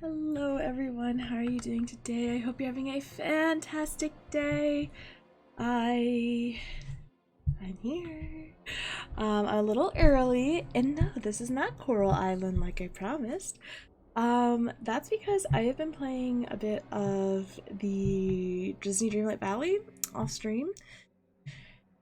Hello everyone, how are you doing today? I hope you're having a fantastic day. I'm here. I'm a little early, and no, this is not Coral Island like I promised. That's because I have been playing a bit of the Disney Dreamlight Valley off stream.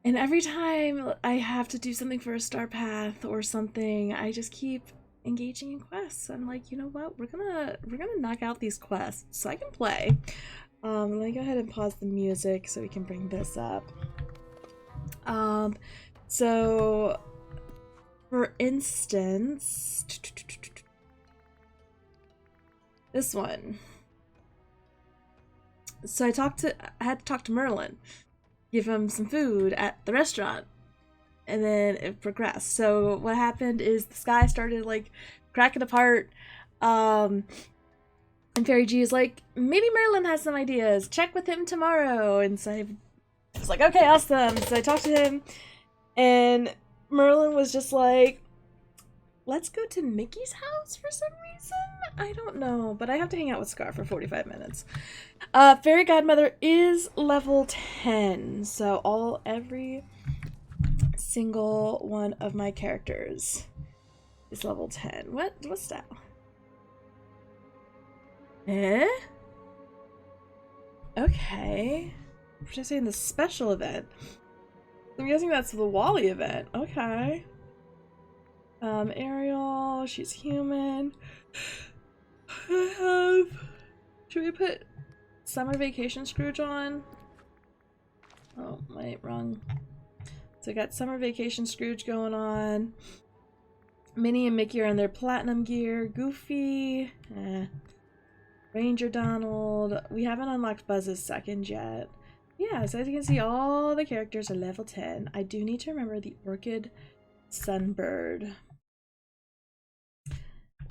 And every time I have to do something for a star path or something, I just keep engaging in quests. I'm like, you know what? We're gonna knock out these quests so I can play. Let me go ahead and pause the music so we can bring this up. So for instance, this one. So I had to talk to Merlin, give him some food at the restaurant, and then it progressed. So what happened is the sky started like cracking apart, and Fairy G is like, maybe Merlin has some ideas, check with him tomorrow. And so I was like, okay, awesome. So I talked to him, and Merlin was just like, let's go to Mickey's house for some reason. I don't know, but I have to hang out with Scar for 45 minutes. Fairy Godmother is level 10, so every single one of my characters is level 10. What's that? Okay. Participating in the special event. I'm guessing that's the Wally event. Okay. Ariel, she's human. Should we put Summer Vacation Scrooge on? Oh, wait, wrong. So I got Summer Vacation Scrooge going on. Minnie and Mickey are in their platinum gear. Goofy. Ranger Donald. We haven't unlocked Buzz's second yet. Yeah, so as you can see, all the characters are level 10. I do need to remember the Orchid Sunbird.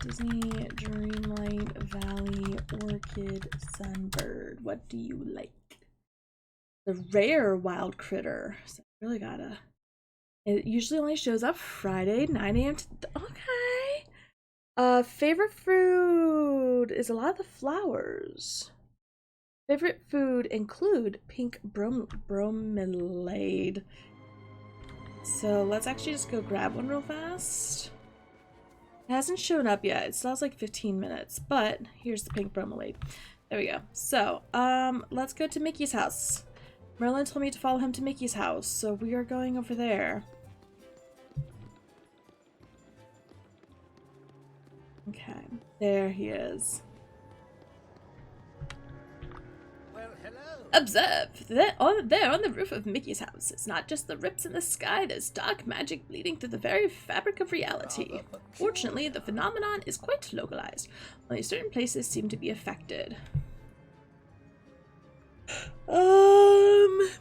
Disney Dreamlight Valley Orchid Sunbird. What do you like? The rare wild critter. So I really gotta. It usually only shows up Friday, 9 a.m. Okay. Favorite food is a lot of the flowers. Favorite food include pink bromelaid. So let's actually just go grab one real fast. It hasn't shown up yet. It still has like 15 minutes, but here's the pink bromelaid. There we go. So, let's go to Mickey's house. Merlin told me to follow him to Mickey's house, so we are going over there. Okay, there he is. Observe! There on the roof of Mickey's house. It's not just the rips in the sky, there's dark magic bleeding through the very fabric of reality. Fortunately, the phenomenon is quite localized. Only certain places seem to be affected.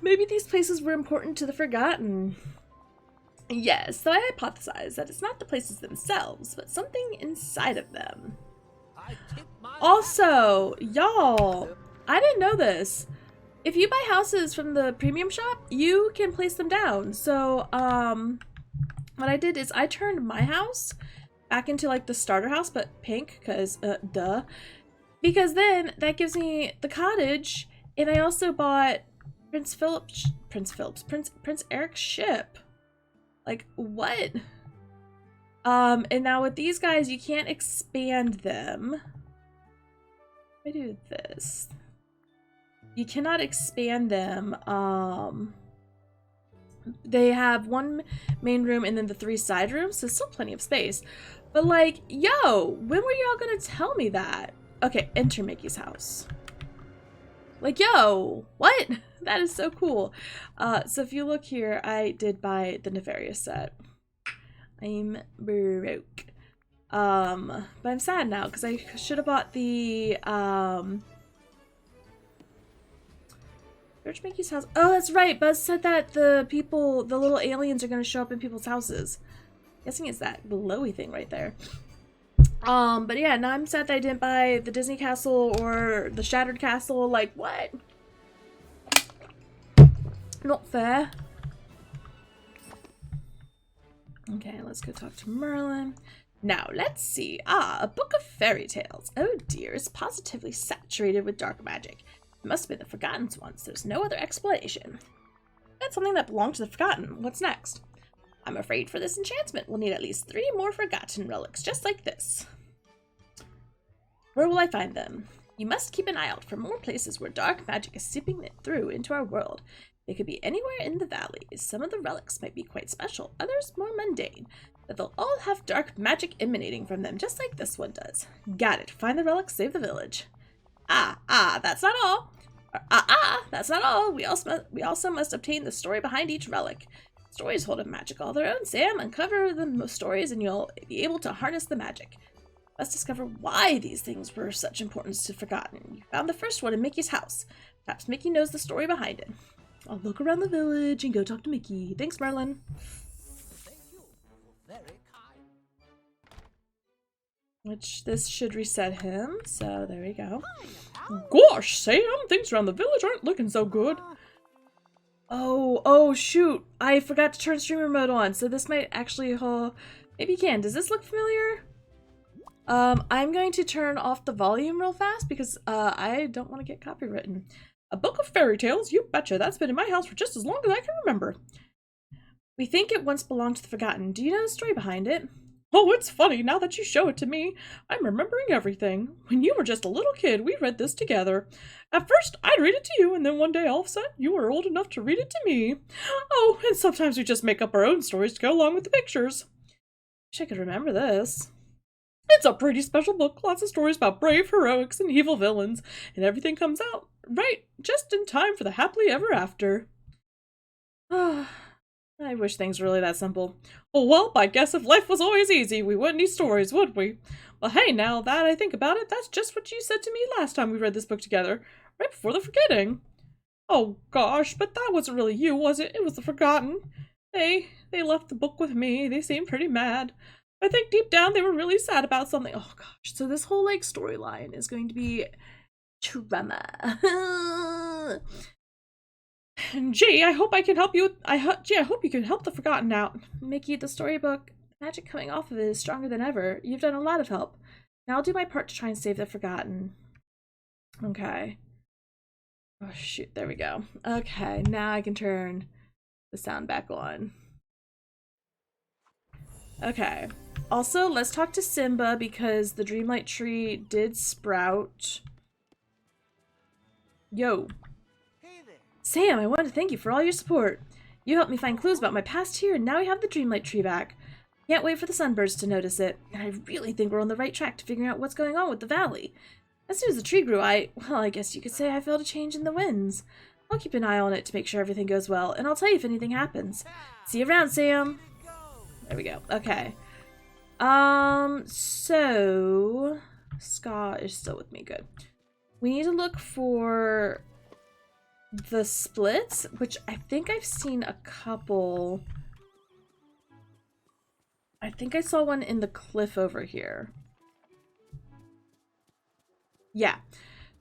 Maybe these places were important to the Forgotten. Yes, so I hypothesize that it's not the places themselves, but something inside of them. Also, y'all, I didn't know this. If you buy houses from the premium shop, you can place them down. So, what I did is I turned my house back into like the starter house, but pink, because, duh. Because then that gives me the cottage, and I also bought Prince Eric's ship. Like, what? And now with these guys, you can't expand them. I do this. You cannot expand them. They have one main room and then the 3 side rooms, so still plenty of space. But like, yo, when were y'all gonna tell me that? Okay, enter Mickey's house. Like, yo, what? That is so cool. So if you look here, I did buy the Nefarious set. I'm broke. But I'm sad now because I should have bought the Search Mickey's house. Oh, that's right. Buzz said that the little aliens are gonna show up in people's houses. Guessing it's that glowy thing right there. But yeah, now I'm sad that I didn't buy the Disney Castle or the Shattered Castle. Like, what? Not fair. Okay, let's go talk to Merlin. Now, let's see. Ah, a book of fairy tales. Oh dear, it's positively saturated with dark magic. It must have been the Forgotten once. There's no other explanation. That's something that belonged to the Forgotten. What's next? I'm afraid for this enchantment, we'll need at least 3 more Forgotten relics, just like this. Where will I find them? You must keep an eye out for more places where dark magic is seeping through into our world. They could be anywhere in the valleys. Some of the relics might be quite special, others more mundane, but they'll all have dark magic emanating from them, just like this one does. Got it. Find the relics, save the village. That's not all. That's not all. We also must obtain the story behind each relic. Stories hold a magic all their own, Sam. Uncover the stories and you'll be able to harness the magic. Must discover why these things were of such importance to Forgotten. You found the first one in Mickey's house. Perhaps Mickey knows the story behind it. I'll look around the village and go talk to Mickey. Thanks, Merlin. Thank you. Very kind. Which, this should reset him, so there we go. Gosh, Sam, things around the village aren't looking so good. Oh, shoot. I forgot to turn streamer mode on, so this might actually, maybe you can. Does this look familiar? I'm going to turn off the volume real fast because, I don't want to get copywritten. A book of fairy tales? You betcha. That's been in my house for just as long as I can remember. We think it once belonged to the Forgotten. Do you know the story behind it? Oh, it's funny. Now that you show it to me, I'm remembering everything. When you were just a little kid, we read this together. At first, I'd read it to you, and then one day, all of a sudden, you were old enough to read it to me. Oh, and sometimes we just make up our own stories to go along with the pictures. Wish I could remember this. It's a pretty special book. Lots of stories about brave heroics and evil villains, and everything comes out right just in time for the happily ever after. I wish things were really that simple. Oh, well, I guess if life was always easy, we wouldn't need stories, would we? Well, hey, now that I think about it, that's just what you said to me last time we read this book together, right before the forgetting. Oh, gosh, but that wasn't really you, was it? It was the Forgotten. They left the book with me. They seemed pretty mad. I think deep down they were really sad about something. Oh, gosh. So this whole, like, storyline is going to be drama. Gee, I hope I can help you. I hope you can help the Forgotten out. Mickey, the storybook, magic coming off of it is stronger than ever. You've done a lot of help. Now I'll do my part to try and save the Forgotten. Okay. Oh, shoot. There we go. Okay, now I can turn the sound back on. Okay. Also, let's talk to Simba because the Dreamlight tree did sprout. Yo. Sam, I want to thank you for all your support. You helped me find clues about my past here, and now we have the Dreamlight tree back. Can't wait for the sunbirds to notice it, and I really think we're on the right track to figuring out what's going on with the valley. As soon as the tree grew, I guess you could say I felt a change in the winds. I'll keep an eye on it to make sure everything goes well, and I'll tell you if anything happens. See you around, Sam. There we go. Okay. So Ska is still with me. Good. We need to look for the splits, which I think I've seen a couple. I think I saw one in the cliff over here. Yeah.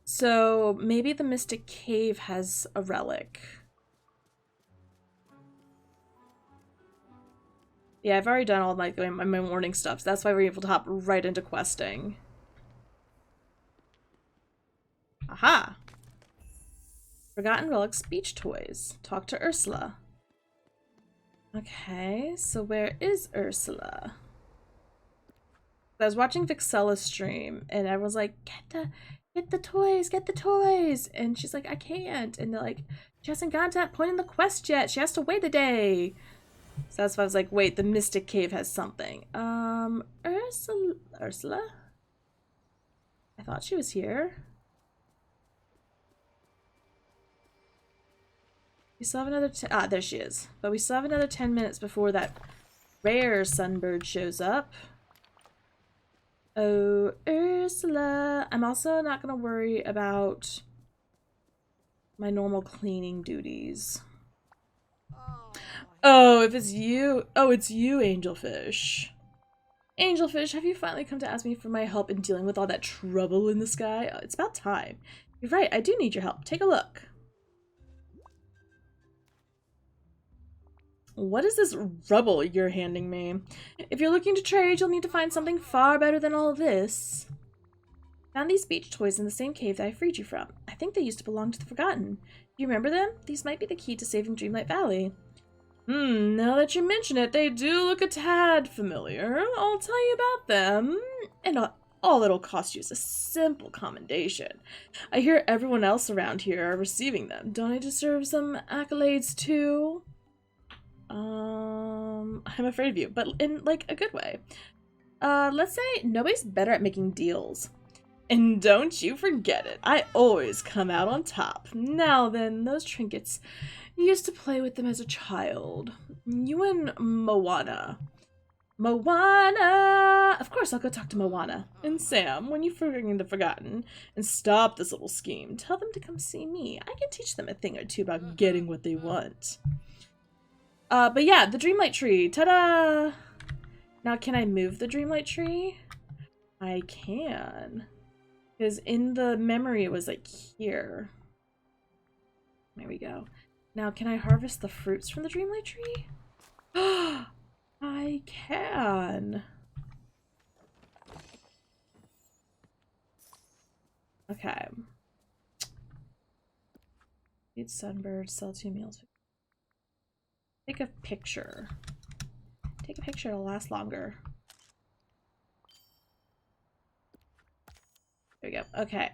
So maybe the Mystic Cave has a relic. Yeah, I've already done all my morning stuff, so that's why we're able to hop right into questing. Aha! Forgotten Relics Beach Toys. Talk to Ursula. Okay, so where is Ursula? I was watching Vixella's stream, and I was like, get the toys! And she's like, I can't. And they're like, she hasn't gotten to that point in the quest yet. She has to wait a day. So that's why I was like, wait, the Mystic Cave has something. Ursula? I thought she was here. We still have another there she is. But we still have another 10 minutes before that rare sunbird shows up. Oh, Ursula. I'm also not gonna worry about my normal cleaning duties. Oh, if it's you. Oh, it's you, Angelfish. Angelfish, have you finally come to ask me for my help in dealing with all that trouble in the sky? Oh, it's about time. You're right, I do need your help. Take a look. What is this rubble you're handing me? If you're looking to trade, you'll need to find something far better than all this. Found these beach toys in the same cave that I freed you from. I think they used to belong to the Forgotten. Do you remember them? These might be the key to saving Dreamlight Valley. Now that you mention it, they do look a tad familiar. I'll tell you about them. And all it'll cost you is a simple commendation. I hear everyone else around here are receiving them. Don't I deserve some accolades too? I'm afraid of you, but in, like, a good way. Let's say nobody's better at making deals. And don't you forget it, I always come out on top. Now then, those trinkets. You used to play with them as a child. You and Moana. Moana! Of course, I'll go talk to Moana. And Sam, when you bring the Forgotten and stop this little scheme, tell them to come see me. I can teach them a thing or two about getting what they want. But yeah, the Dreamlight tree. Ta-da! Now, can I move the Dreamlight tree? I can. Because in the memory, it was like here. There we go. Now, can I harvest the fruits from the Dreamlight tree? I can. Okay. Feed sunbird, sell 2 meals. Take a picture. Take a picture, it'll last longer. There we go. Okay.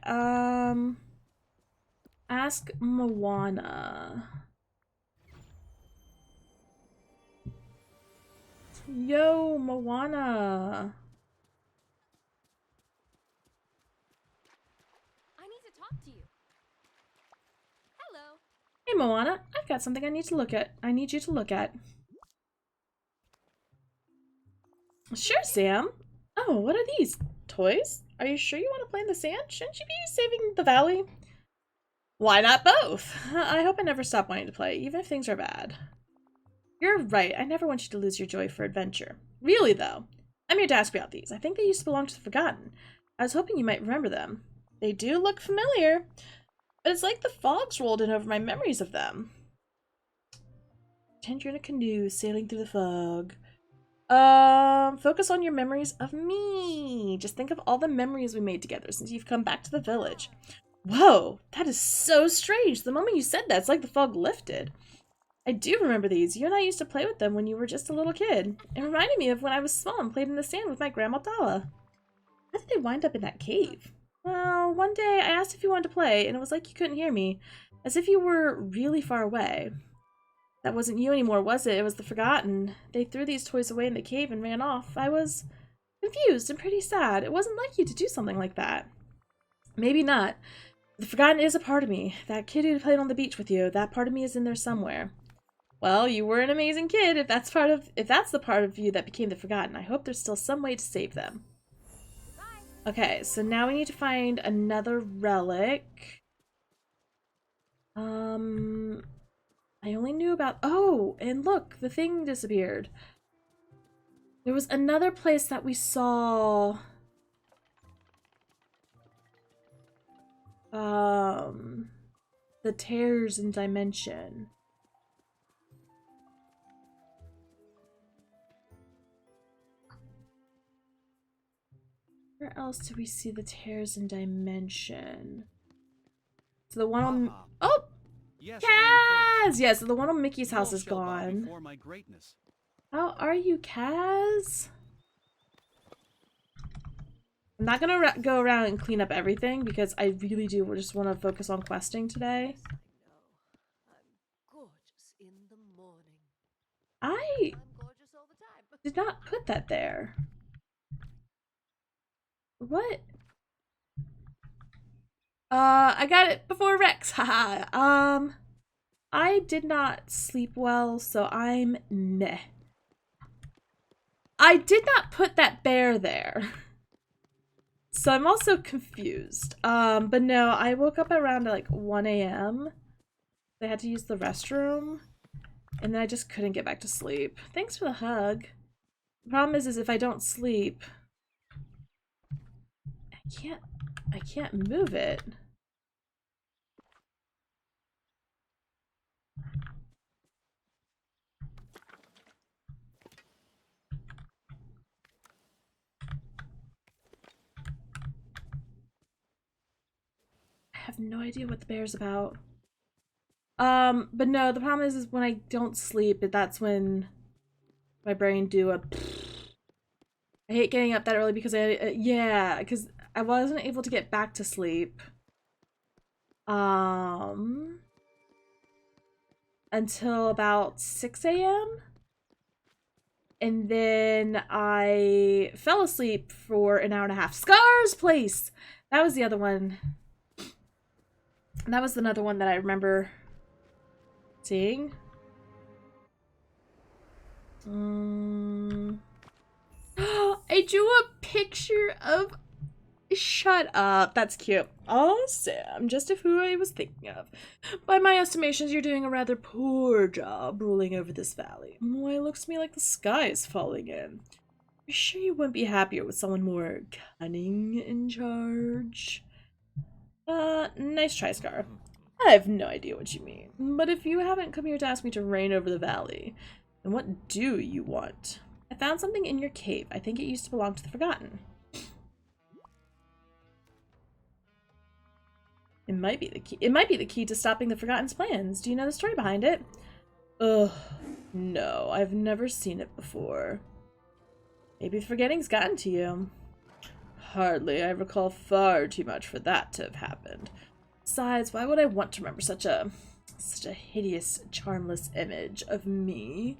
Ask Moana. Yo, Moana. I need to talk to you. Hello. Hey, Moana. I've got something I need to look at. I need you to look at. Sure, Sam. Oh, what are these? Toys? Are you sure you want to play in the sand? Shouldn't you be saving the valley? Why not both? I hope I never stop wanting to play, even if things are bad. You're right. I never want you to lose your joy for adventure. Really, though. I'm here to ask about these. I think they used to belong to the Forgotten. I was hoping you might remember them. They do look familiar, but it's like the fog's rolled in over my memories of them. Pretend you're in a canoe sailing through the fog. Focus on your memories of me. Just think of all the memories we made together since you've come back to the village. Whoa, that is so strange. The moment you said that, it's like the fog lifted. I do remember these. You and I used to play with them when you were just a little kid. It reminded me of when I was small and played in the sand with my grandma Dala. How did they wind up in that cave? Well, one day I asked if you wanted to play, and it was like you couldn't hear me, as if you were really far away. That wasn't you anymore, was it? It was the Forgotten. They threw these toys away in the cave and ran off. I was confused and pretty sad. It wasn't like you to do something like that. Maybe not. The Forgotten is a part of me. That kid who played on the beach with you, that part of me is in there somewhere. Well, you were an amazing kid if that's the part of you that became the Forgotten. I hope there's still some way to save them. Bye. Okay, so now we need to find another relic. I only knew about... Oh, and look, the thing disappeared. There was another place that we saw... the tears in dimension. Where else do we see the tears in dimension? So the one on... Oh! Yes, Kaz! Yeah, so the one on Mickey's house is gone. How are you, Kaz? I'm not gonna go around and clean up everything because I really do just want to focus on questing today. I'm gorgeous in the morning. I I'm gorgeous all the time. did not put that there. What? I got it before Rex, haha. I did not sleep well, so I'm meh. I did not put that bear there. So I'm also confused. But no, I woke up around like 1 a.m. I had to use the restroom, and then I just couldn't get back to sleep. Thanks for the hug. The problem is if I don't sleep, I can't move it. have no idea what the bear's about. But no, the problem is when I don't sleep, that's when my brain do a. I hate getting up that early because because I wasn't able to get back to sleep. Until about 6 a.m. And then I fell asleep for an hour and a half. Scar's Place! That was the other one. That was another one that I remember seeing. I drew a picture of... Shut up. That's cute. Awesome. Just of who I was thinking of. By my estimations, you're doing a rather poor job ruling over this valley. Why, it looks to me like the sky is falling in. You're sure you wouldn't be happier with someone more cunning in charge? Nice try, Scar. I have no idea what you mean. But if you haven't come here to ask me to reign over the valley, then what do you want? I found something in your cave. I think it used to belong to the Forgotten. It might be the key. It might be the key to stopping the Forgotten's plans. Do you know the story behind it? Ugh, no, I've never seen it before. Maybe the forgetting's gotten to you. Hardly. I recall far too much for that to have happened. Besides, why would I want to remember such a hideous, charmless image of me?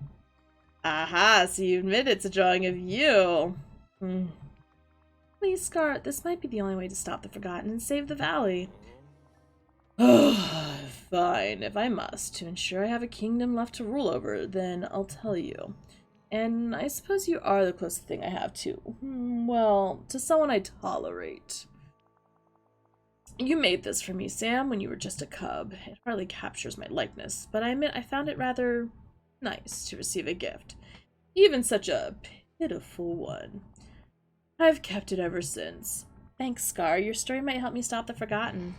Aha, so you admit it's a drawing of you. Please, Scar, this might be the only way to stop the Forgotten and save the valley. Fine, if I must. To ensure I have a kingdom left to rule over, then I'll tell you. And I suppose you are the closest thing I have to, well, to someone I tolerate. You made this for me, Sam, when you were just a cub. It hardly captures my likeness, but I admit I found it rather nice to receive a gift. Even such a pitiful one. I've kept it ever since. Thanks, Scar. Your story might help me stop the Forgotten.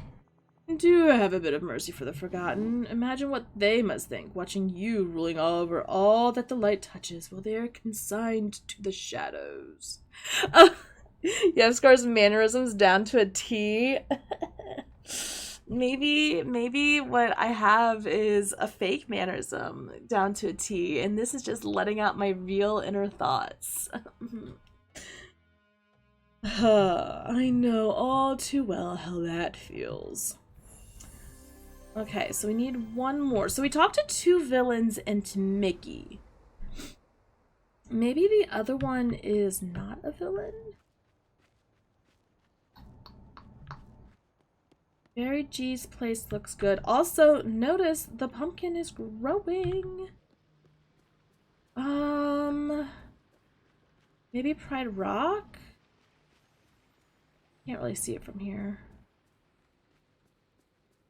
Do have a bit of mercy for the Forgotten. Imagine what they must think, watching you ruling all over all that the light touches while they are consigned to the shadows. You have Scar's mannerisms down to a T. Maybe what I have is a fake mannerism down to a T, and this is just letting out my real inner thoughts. I know all too well how that feels. Okay, so we need one more. So we talked to 2 villains and to Mickey. Maybe the other one is not a villain? Barry G's place looks good. Also, notice the pumpkin is growing. Maybe Pride Rock? Can't really see it from here.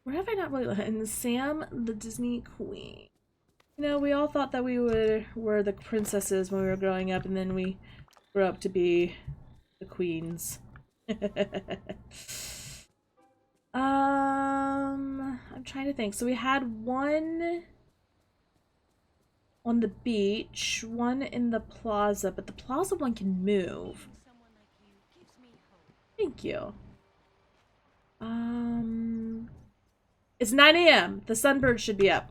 Where have I not really looked? And Sam, the Disney Queen. You know, we all thought that we were the princesses when we were growing up, and then we grew up to be the queens. I'm trying to think. So we had one on the beach, one in the plaza, but the plaza one can move. Thank you. It's 9 a.m. The sunbird should be up.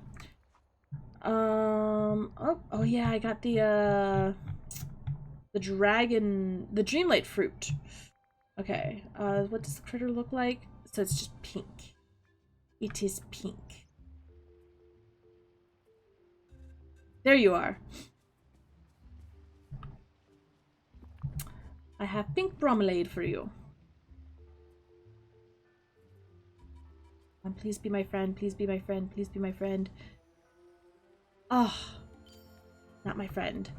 Oh yeah, I got the Dreamlight fruit. Okay, what does the critter look like? So it's just pink. It is pink. There you are. I have pink bromelade for you. Please be my friend, please be my friend, please be my friend. Oh, not my friend.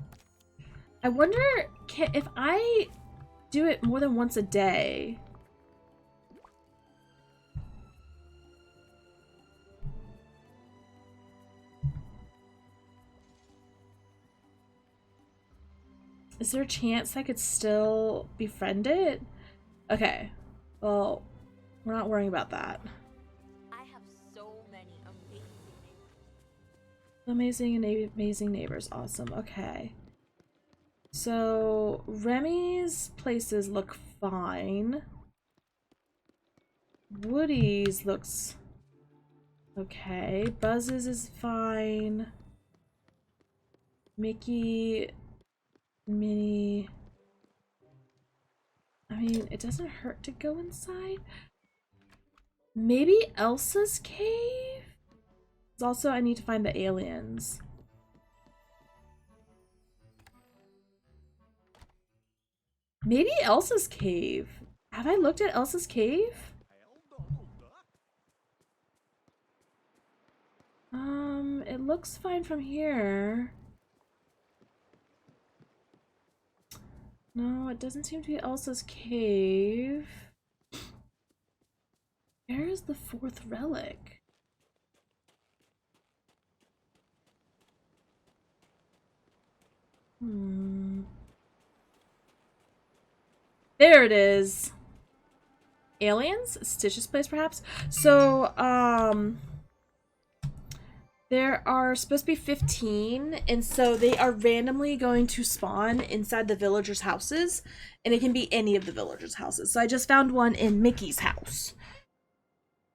I wonder if I do it more than once a day. Is there a chance I could still befriend it? Okay, well, we're not worrying about that. Amazing neighbors. Awesome. Okay. So Remy's places look fine. Woody's looks okay. Buzz's is fine. Mickey, Minnie. I mean, it doesn't hurt to go inside. Maybe Elsa's cave? Also, I need to find the aliens. Maybe Elsa's cave. Have I looked at Elsa's cave? It looks fine from here. No, it doesn't seem to be Elsa's cave. Where is the fourth relic? There it is. Aliens? Stitch's place, perhaps? So, there are supposed to be 15, and so they are randomly going to spawn inside the villagers' houses, and it can be any of the villagers' houses. So I just found one in Mickey's house.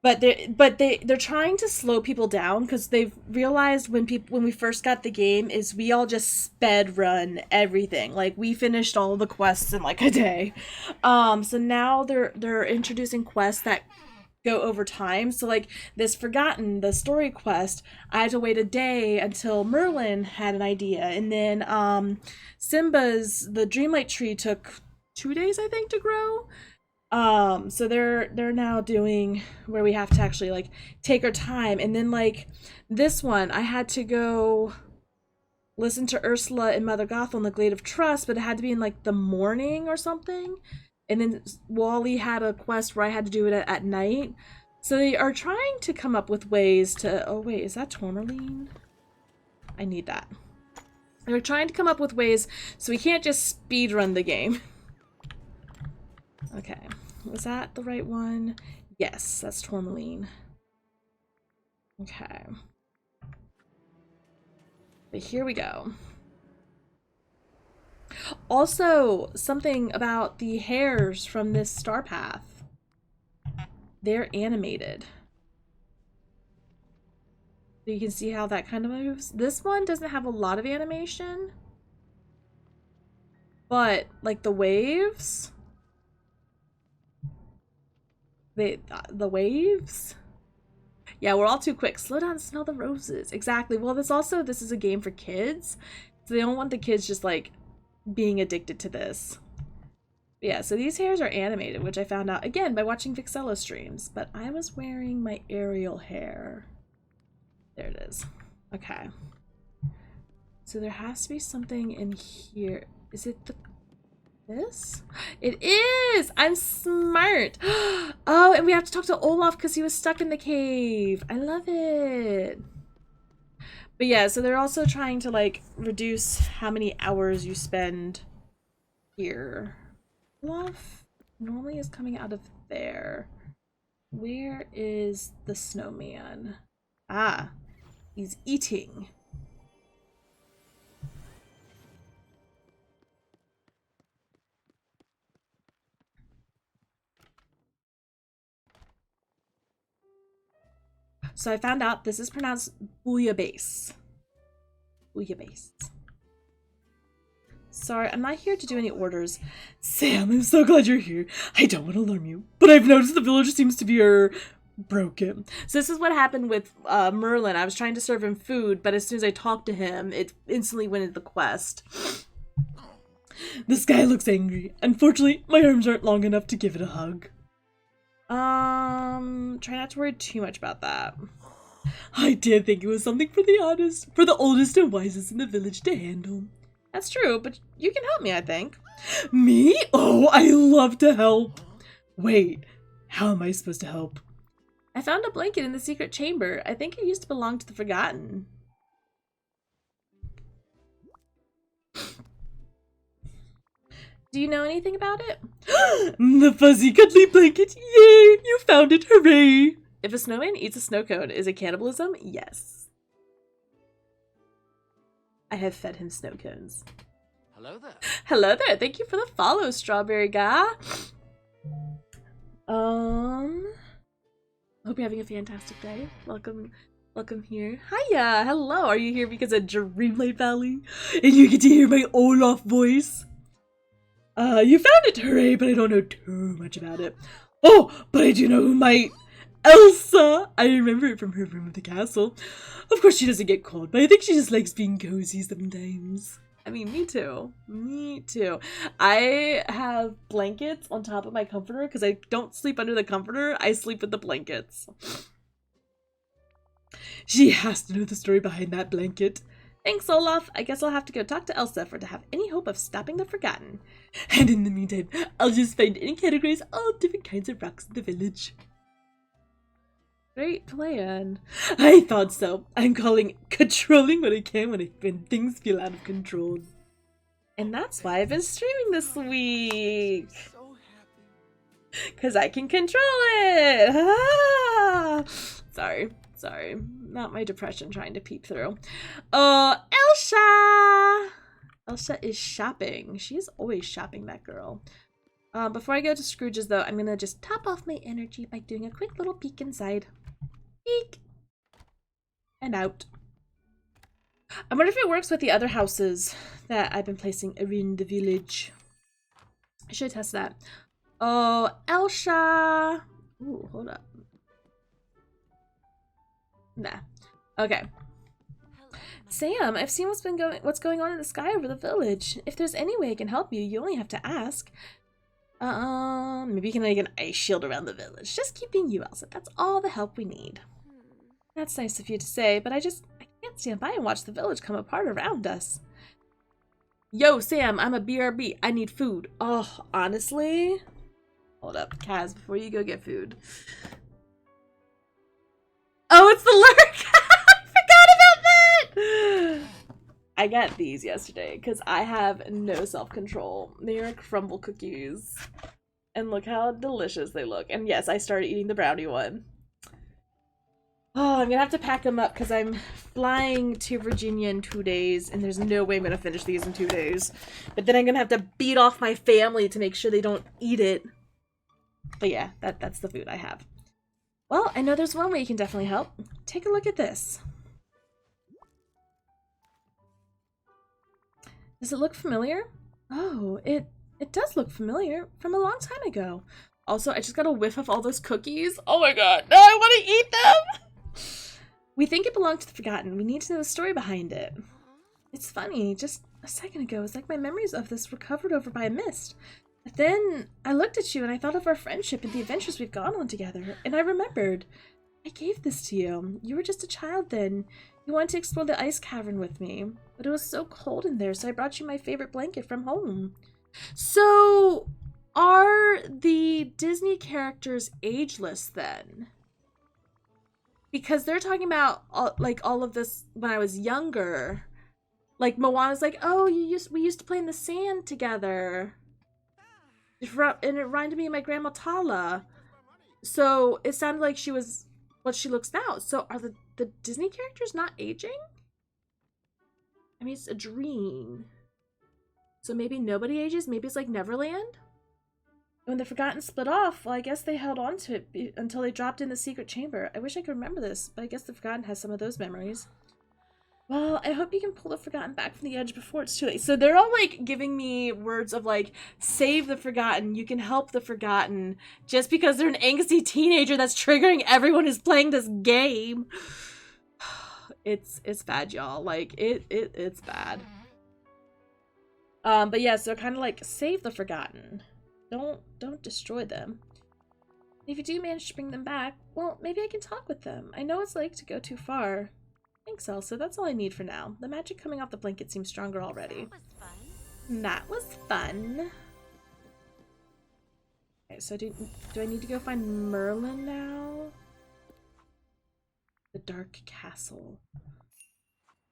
But they're trying to slow people down because they've realized when we first got the game is we all just sped run everything. Like we finished all the quests in like a day. So now they're introducing quests that go over time. So like this Forgotten, the story quest, I had to wait a day until Merlin had an idea, and then Simba's the Dreamlight tree took 2 days I think to grow. So they're now doing where we have to actually like take our time, and then like this one I had to go listen to Ursula and Mother Gothel in the Glade of Trust, but it had to be in like the morning or something. And then Wally had a quest where I had to do it at night. So they are trying to come up with ways to... Oh, wait, is that tourmaline? I need that. They're trying to come up with ways so we can't just speedrun the game. Okay. Was that the right one? Yes, that's tourmaline. Okay. But here we go. Also, something about the hairs from this star path. They're animated. So you can see how that kind of moves. This one doesn't have a lot of animation. But, like, the waves... The waves? Yeah, we're all too quick. Slow down, smell the roses. Exactly. Well, this is a game for kids. So they don't want the kids just, like... being addicted to this. Yeah, so these hairs are animated, which I found out again by watching Vixella streams, but I was wearing my Ariel hair. There it is. Okay. So there has to be something in here. Is it this? It is! I'm smart! Oh, and we have to talk to Olaf because he was stuck in the cave. I love it. But yeah, so they're also trying to like reduce how many hours you spend here. Olaf normally is coming out of there. Where is the snowman? Ah, he's eating. So I found out this is pronounced bouillabaisse. Bouillabaisse. Sorry, I'm not here to do any orders. Sam, I'm so glad you're here. I don't want to alarm you, but I've noticed the village seems to be broken. So this is what happened with Merlin. I was trying to serve him food, but as soon as I talked to him, it instantly went into the quest. This guy looks angry. Unfortunately, my arms aren't long enough to give it a hug. Try not to worry too much about that. I did think it was something for the oldest and wisest in the village to handle. That's true, but you can help me, I think. Me? Oh, I love to help. Wait, how am I supposed to help? I found a blanket in the secret chamber. I think it used to belong to the Forgotten. Do you know anything about it? The fuzzy cuddly blanket! Yay! You found it! Hooray! If a snowman eats a snow cone, is it cannibalism? Yes. I have fed him snow cones. Hello there. Hello there. Thank you for the follow, Strawberry Guy. Hope you're having a fantastic day. Welcome, welcome here. Hiya, hello. Are you here because of Dreamlight Valley? And you get to hear my Olaf voice? You found it, hooray, but I don't know too much about it. Oh, but I do know who might. Elsa! I remember it from her room at the castle. Of course she doesn't get cold, but I think she just likes being cozy sometimes. I mean, me too. Me too. I have blankets on top of my comforter because I don't sleep under the comforter. I sleep with the blankets. She has to know the story behind that blanket. Thanks, Olaf. I guess I'll have to go talk to Elsa for to have any hope of stopping the Forgotten. And in the meantime, I'll just find and categorize all different kinds of rocks in the village. Great plan. I thought so. I'm calling controlling what I can when things feel out of control. And that's why I've been streaming this week. So happy. Because I can control it. Ah! Sorry. Not my depression trying to peep through. Elsa! Elsa is shopping. She's always shopping, that girl. Before I go to Scrooge's, though, I'm going to just top off my energy by doing a quick little peek inside. Peek. And out. I wonder if it works with the other houses that I've been placing around the village. I should test that. Oh, Elsa! Ooh, hold up. Nah. Okay. Sam, I've seen what's going on in the sky over the village. If there's any way I can help you, you only have to ask. Maybe you can make an ice shield around the village. Just keeping you, Elsa. That's all the help we need. That's nice of you to say, but I can't stand by and watch the village come apart around us. Yo, Sam, I'm a BRB. I need food. Oh, honestly? Hold up, Kaz, before you go get food. Oh, it's the lurk! I forgot about that! I got these yesterday because I have no self-control. They are crumble cookies. And look how delicious they look. And yes, I started eating the brownie one. Oh, I'm gonna have to pack them up because I'm flying to Virginia in 2 days, and there's no way I'm gonna finish these in 2 days. But then I'm gonna have to beat off my family to make sure they don't eat it. But yeah, that's the food I have. Well, I know there's one way you can definitely help. Take a look at this. Does it look familiar? Oh, it does look familiar from a long time ago. Also, I just got a whiff of all those cookies. Oh my god, now I want to eat them! We think it belonged to the Forgotten. We need to know the story behind it. It's funny, just a second ago, it's like my memories of this were covered over by a mist. But then I looked at you and I thought of our friendship and the adventures we've gone on together, and I remembered. I gave this to you. You were just a child then. You wanted to explore the ice cavern with me, but it was so cold in there, so I brought you my favorite blanket from home. So, are the Disney characters ageless then? Because they're talking about all of this when I was younger. Like Moana's like, oh, we used to play in the sand together. And it reminded me of my grandma Tala. So it sounded like she was what she looks now. So are the Disney characters not aging? I mean, it's a dream. So maybe nobody ages? Maybe it's like Neverland? When the Forgotten split off, well, I guess they held on to it until they dropped in the secret chamber. I wish I could remember this, but I guess the Forgotten has some of those memories. Well, I hope you can pull the Forgotten back from the edge before it's too late. So they're all, like, giving me words of, like, save the Forgotten, you can help the Forgotten, just because they're an angsty teenager that's triggering everyone who's playing this game. It's bad, y'all. Like, it's bad. But yeah, so kind of like, save the Forgotten. Don't destroy them. If you do manage to bring them back, well, maybe I can talk with them. I know it's like to go too far. Thanks, Elsa. That's all I need for now. The magic coming off the blanket seems stronger already. That was fun. Okay, so do I need to go find Merlin now? The Dark Castle.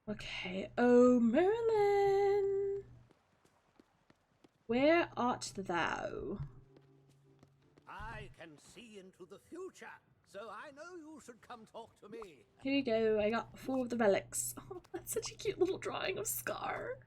Okay. Oh, Merlin! Where art thou? I can see into the future, so I know you should come talk to me. Here you go. I got 4 of the relics. Oh, that's such a cute little drawing of Scar.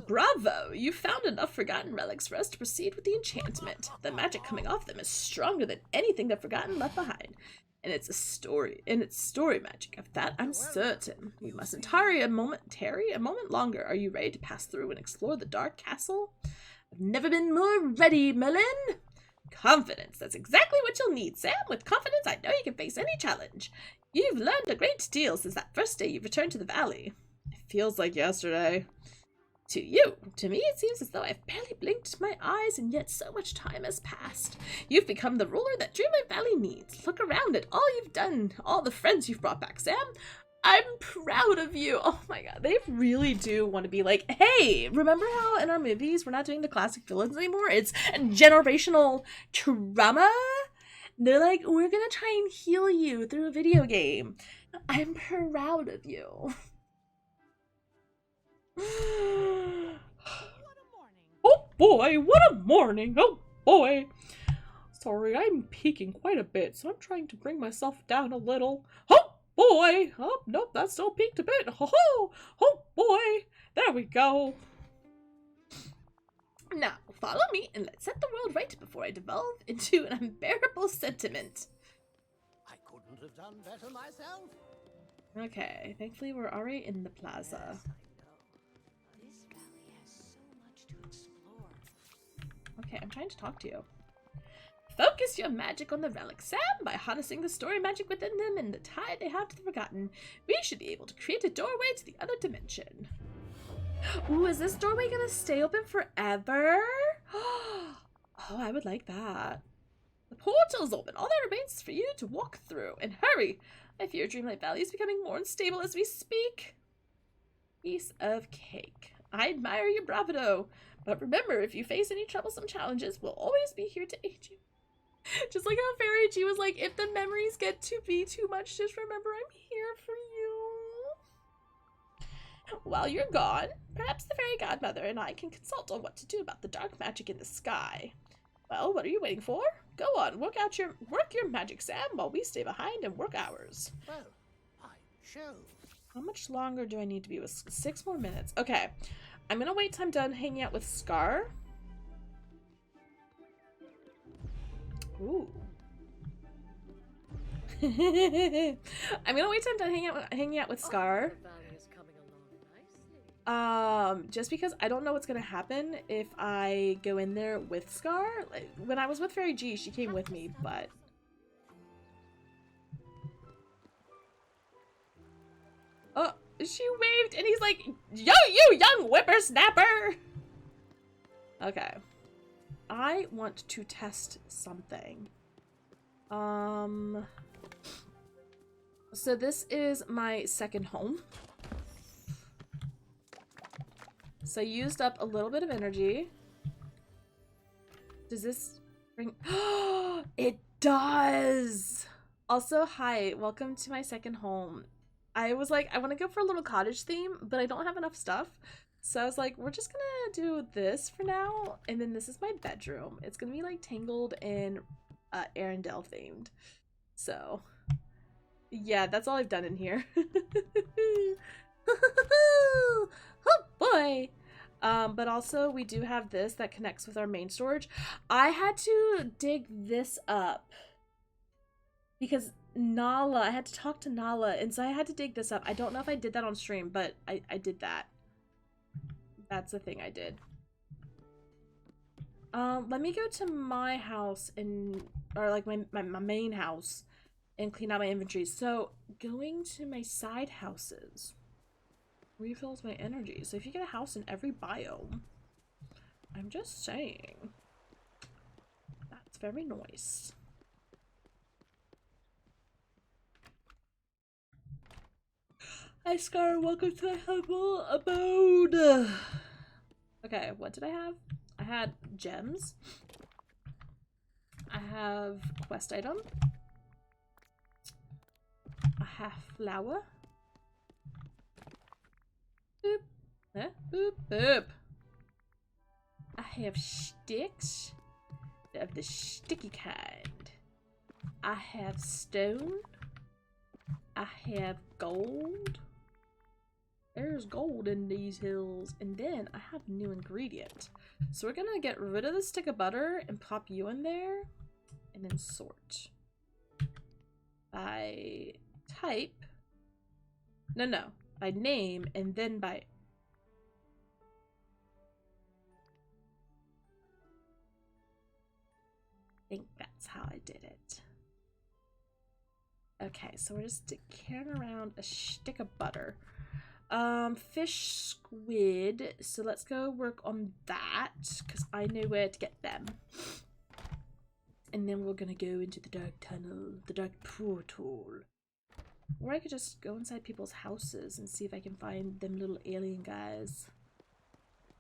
Bravo! You found enough forgotten relics for us to proceed with the enchantment. The magic coming off them is stronger than anything the Forgotten left behind. And it's story magic. Of that I'm certain. We mustn't tarry a moment longer. Are you ready to pass through and explore the dark castle? I've never been more ready, Merlin. Confidence. That's exactly what you'll need, Sam. With confidence, I know you can face any challenge. You've learned a great deal since that first day you returned to the valley. It feels like yesterday. To you. To me, it seems as though I've barely blinked my eyes, and yet so much time has passed. You've become the ruler that Dreamlight Valley needs. Look around at all you've done, all the friends you've brought back, Sam. I'm proud of you. Oh my god, they really do want to be like, hey, remember how in our movies we're not doing the classic villains anymore? It's generational trauma. They're like, we're gonna try and heal you through a video game. I'm proud of you. Oh boy, what a morning! Oh boy! Sorry, I'm peaking quite a bit, so I'm trying to bring myself down a little. Oh boy! Oh, nope, that still peaked a bit. Ho ho! Oh boy! There we go! Now, follow me and let's set the world right before I devolve into an unbearable sentiment. I couldn't have done better myself. Okay, thankfully we're already in the plaza. Yes, I know. This valley has so much to explore. Okay, I'm trying to talk to you. Focus your magic on the relics, Sam. By harnessing the story magic within them and the tie they have to the Forgotten, we should be able to create a doorway to the other dimension. Ooh, is this doorway gonna stay open forever? Oh, I would like that. The portal's open. All that remains is for you to walk through. And hurry! I fear Dreamlight Valley is becoming more unstable as we speak. Piece of cake. I admire your bravado. But remember, if you face any troublesome challenges, we'll always be here to aid you. Just like how Fairy G was like, if the memories get to be too much, just remember I'm here for you. While you're gone, perhaps the fairy godmother and I can consult on what to do about the dark magic in the sky. Well, what are you waiting for? Go on, work your magic, Sam, while we stay behind and work ours. Well, I show. How much longer do I need to be with? 6 more minutes. Okay, I'm gonna wait till I'm done hanging out with Scar. Ooh. I'm gonna wait till I'm done hanging out with Scar. The valley is coming along nicely. Just because I don't know what's gonna happen if I go in there with Scar. Like, when I was with Fairy G, she came with me, but oh, she waved and he's like, yo, you young whippersnapper! Okay. I want to test something. So this is my second home. So I used up a little bit of energy. Does this bring... It does! Also, hi, welcome to my second home. I was like, I want to go for a little cottage theme, but I don't have enough stuff. So I was like, we're just gonna do this for now. And then this is my bedroom. It's gonna be like Tangled and Arendelle themed. So yeah, that's all I've done in here. Oh boy. But also we do have this that connects with our main storage. I had to dig this up because Nala, I had to talk to Nala, and so I had to dig this up. I don't know if I did that on stream, but I did that. That's the thing I did. Let me go to my house or like my main house and clean out my inventory. So going to my side houses refills my energy. So if you get a house in every biome, I'm just saying, that's very nice. Hi Scar, welcome to my humble abode. Okay, what did I have? I had gems. I have quest item. I have flour. Boop. Huh? Boop, boop. I have sticks of the sticky kind. I have stone. I have gold. There's gold in these hills. And then I have a new ingredient. So we're gonna get rid of the stick of butter and pop you in there. And then sort. By type. No. By name and then by... I think that's how I did it. Okay, so we're just carrying around a stick of butter. Fish, squid. So let's go work on that, because I know where to get them. And then we're gonna go into the dark tunnel, the dark portal. Or I could just go inside people's houses and see if I can find them little alien guys.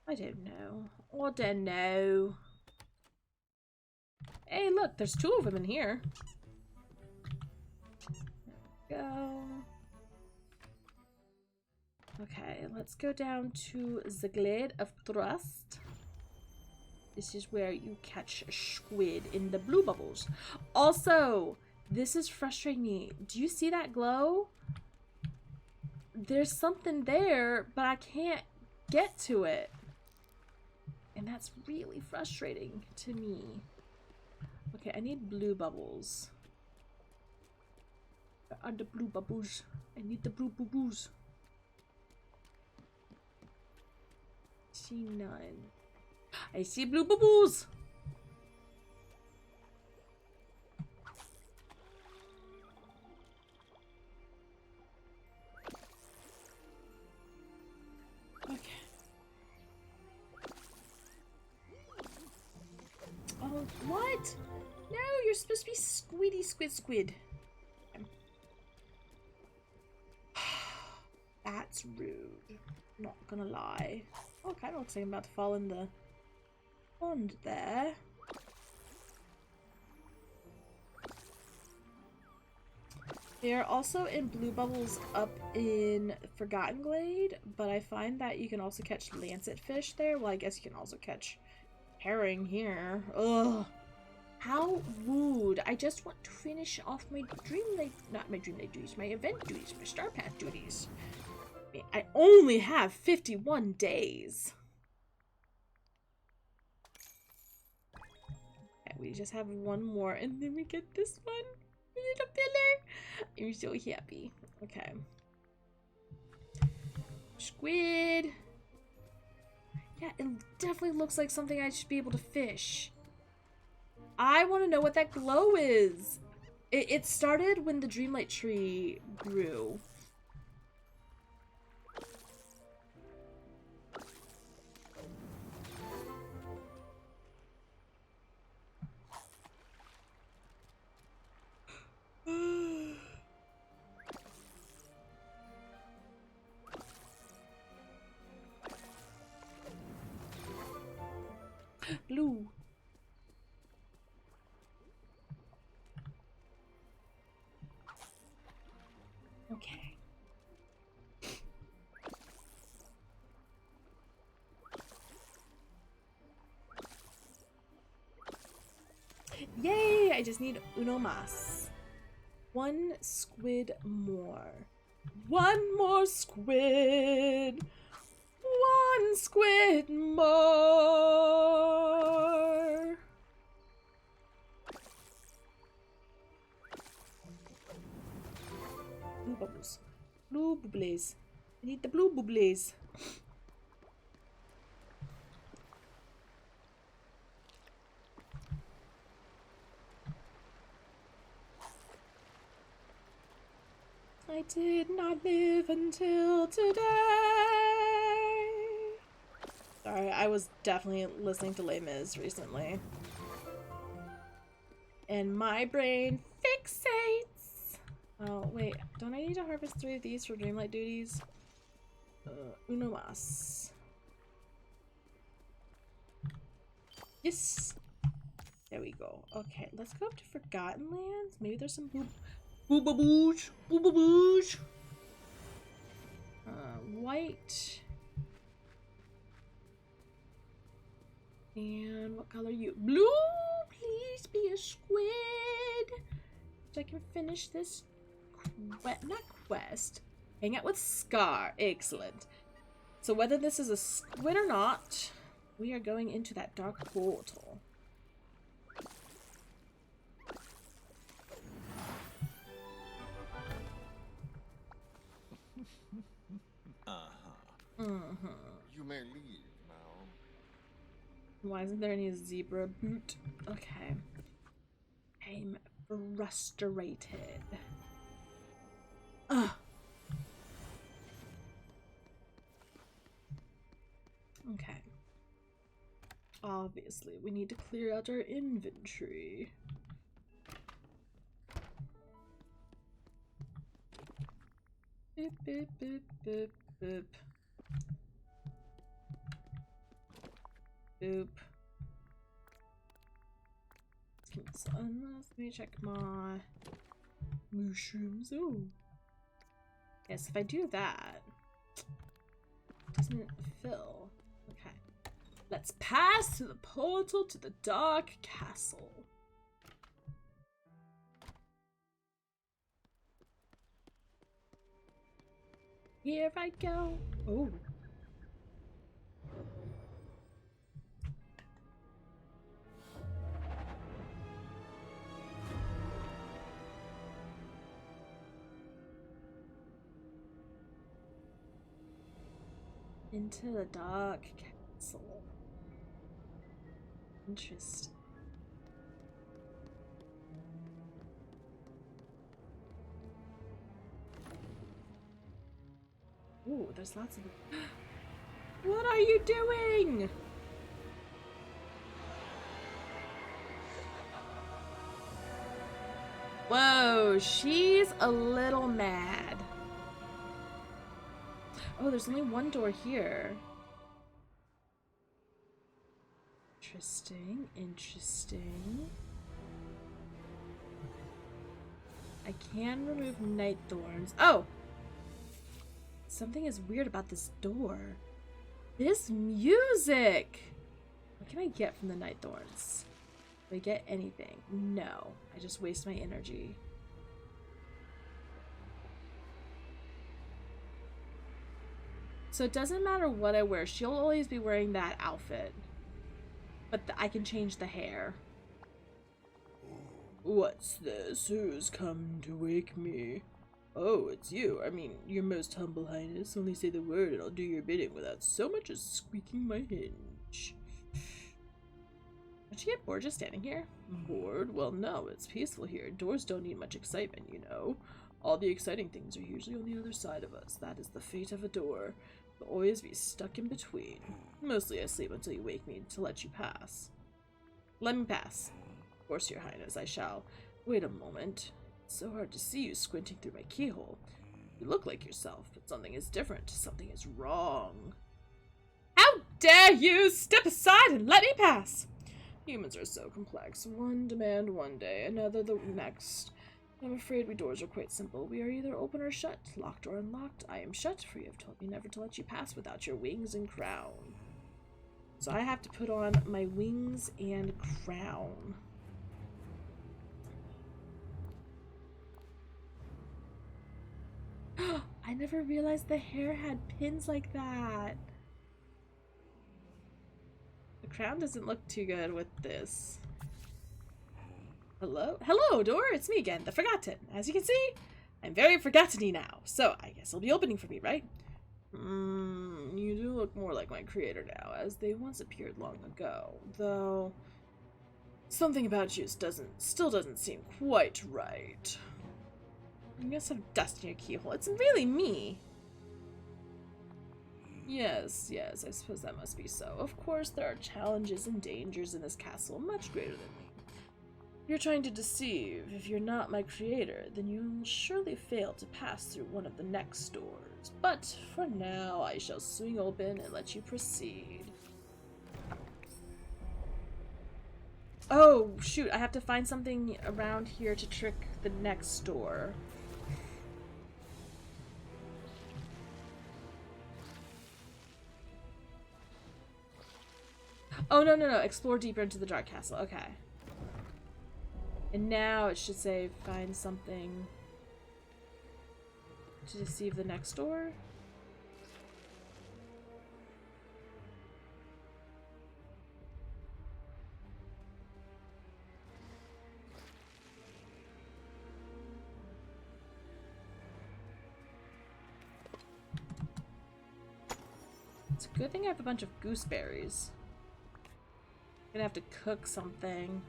I don't know. I don't know. Hey, look, there's 2 of them in here. There we go. Okay, let's go down to the Glade of Thrust. This is where you catch squid in the blue bubbles. Also, this is frustrating me. Do you see that glow? There's something there, but I can't get to it. And that's really frustrating to me. Okay, I need blue bubbles. Where are the blue bubbles? I need the blue bubbles. See none. I see blue bubbles! Okay. Oh, what? No, you're supposed to be squid. That's rude. Not gonna lie. Oh, kind of looks like I'm about to fall in the pond there. They are also in blue bubbles up in Forgotten Glade, but I find that you can also catch lancet fish there. Well, I guess you can also catch herring here. Ugh. How rude. I just want to finish off my Dreamlight, not my Dreamlight duties, my event duties, my Star Path duties. I only have 51 days. Okay, we just have one more and then we get this one. Little pillar. I'm so happy. Okay. Squid. Yeah, it definitely looks like something I should be able to fish. I want to know what that glow is. It started when the Dreamlight tree grew. Blue. Okay. Yay! I just need uno más. 1 squid more. 1 more squid. 1 squid more. Blue bubbles. Blue bubbles. I need the blue bubbles. I did not live until today. Sorry, I was definitely listening to Les Mis recently. And my brain fixates. Oh, wait. Don't I need to harvest 3 of these for Dreamlight duties? Uno más. Yes! There we go. Okay, let's go up to Forgotten Lands. Maybe there's some boobaboosh. Boobaboosh. White. And what color are you? Blue! Please be a squid. So I can finish this not quest. Hang out with Scar. Excellent. So whether this is a squid or not, we are going into that dark portal. You may leave now. Why isn't there any zebra boot? Okay. I'm frustrated. Ugh. Okay. Obviously, we need to clear out our inventory. Boop, boop, boop, boop, boop. Boop. Let me check my mushrooms. Oh. Yes, if I do that, it doesn't fill. Okay. Let's pass through the portal to the dark castle. Here I go. Oh. Into the dark castle. Interesting. Ooh, there's lots of... What are you doing? Whoa, she's a little mad. Oh, there's only one door here. Interesting, interesting. I can remove night thorns. Oh! Something is weird about this door. This music! What can I get from the night thorns? Do I get anything? No. I just waste my energy. So it doesn't matter what I wear. She'll always be wearing that outfit. But I can change the hair. What's this? Who's come to wake me? Oh, it's you. I mean, your most humble highness. Only say the word and I'll do your bidding without so much as squeaking my hinge. Did she get bored just standing here? Bored? Well, no, it's peaceful here. Doors don't need much excitement, you know. All the exciting things are usually on the other side of us. That is the fate of a door. We'll always be stuck in between. Mostly I sleep until you wake me to let you pass. Let me pass. Of course, your highness, I shall. Wait a moment. It's so hard to see you squinting through my keyhole. You look like yourself, but something is different. Something is wrong. How dare you! Step aside and let me pass! Humans are so complex. One demand one day, another the next. I'm afraid we doors are quite simple. We are either open or shut, locked or unlocked. I am shut, for you have told me never to let you pass without your wings and crown. So I have to put on my wings and crown. I never realized the hair had pins like that. The crown doesn't look too good with this. Hello? Hello, door! It's me again, the Forgotten. As you can see, I'm very forgotten-y now, so I guess it'll be opening for me, right? You do look more like my creator now, as they once appeared long ago. Though, something about you still doesn't seem quite right. You must have dust in your keyhole. It's really me. Yes, I suppose that must be so. Of course, there are challenges and dangers in this castle much greater than me. You're trying to deceive. If you're not my creator, then you'll surely fail to pass through one of the next doors. But for now, I shall swing open and let you proceed. Oh, shoot, I have to find something around here to trick the next door. Oh, no. Explore deeper into the dark castle. Okay. And now it should say find something. to deceive the next door. It's a good thing I have a bunch of gooseberries. I'm gonna have to cook something.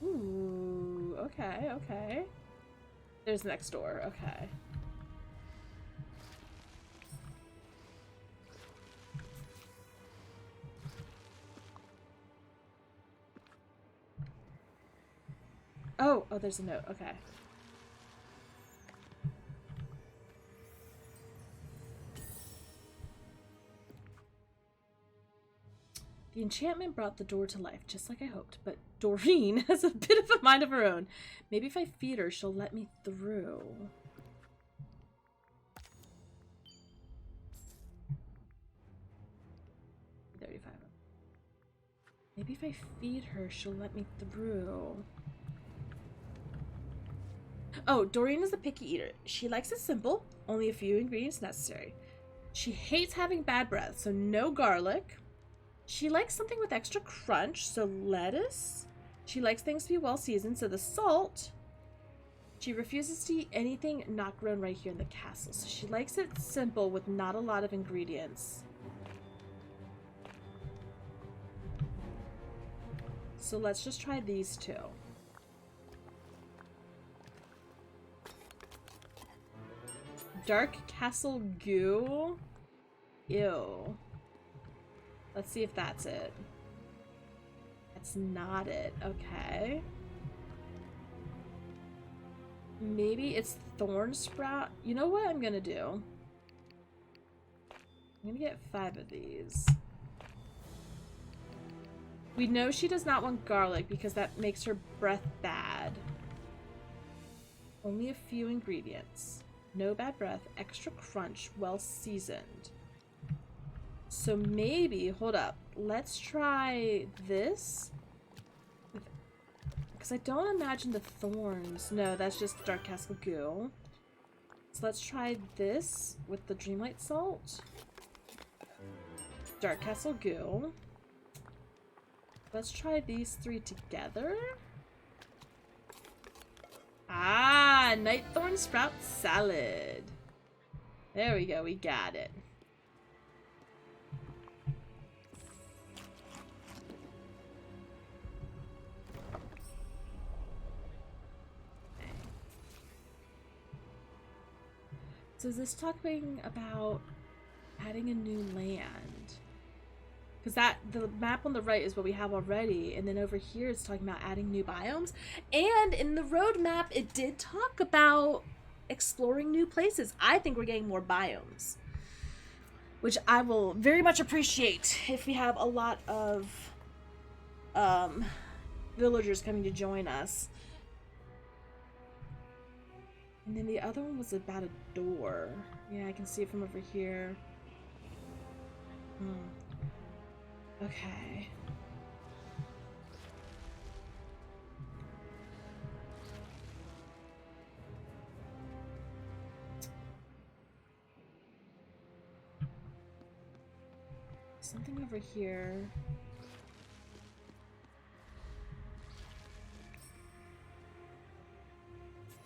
Ooh, okay, okay. There's the next door, okay. Oh, there's a note, okay. The enchantment brought the door to life, just like I hoped, but Doreen has a bit of a mind of her own. Maybe if I feed her, she'll let me through. Maybe if I feed her, she'll let me through. Oh, Doreen is a picky eater. She likes it simple, only a few ingredients necessary. She hates having bad breath, so no garlic. She likes something with extra crunch, so lettuce. She likes things to be well seasoned, so the salt. She refuses to eat anything not grown right here in the castle, so she likes it simple with not a lot of ingredients. So let's just try these two. Dark Castle Goo? Ew. Let's see if that's it. That's not it. Okay. Maybe it's Thorn Sprout. You know what I'm gonna do? I'm gonna get 5 of these. We know she does not want garlic because that makes her breath bad. Only a few ingredients. No bad breath, extra crunch, well seasoned. So maybe, hold up, let's try this. Because I don't imagine the thorns. No, that's just Dark Castle Goo. So let's try this with the Dreamlight salt. Dark Castle Goo. Let's try these 3 together. Ah, Night Thorn Sprout Salad. There we go, we got it. So is this talking about adding a new land? Because the map on the right is what we have already, and then over here it's talking about adding new biomes. And in the roadmap, it did talk about exploring new places. I think we're getting more biomes, which I will very much appreciate if we have a lot of villagers coming to join us. And then the other one was about a door. Yeah, I can see it from over here. Okay. Something over here.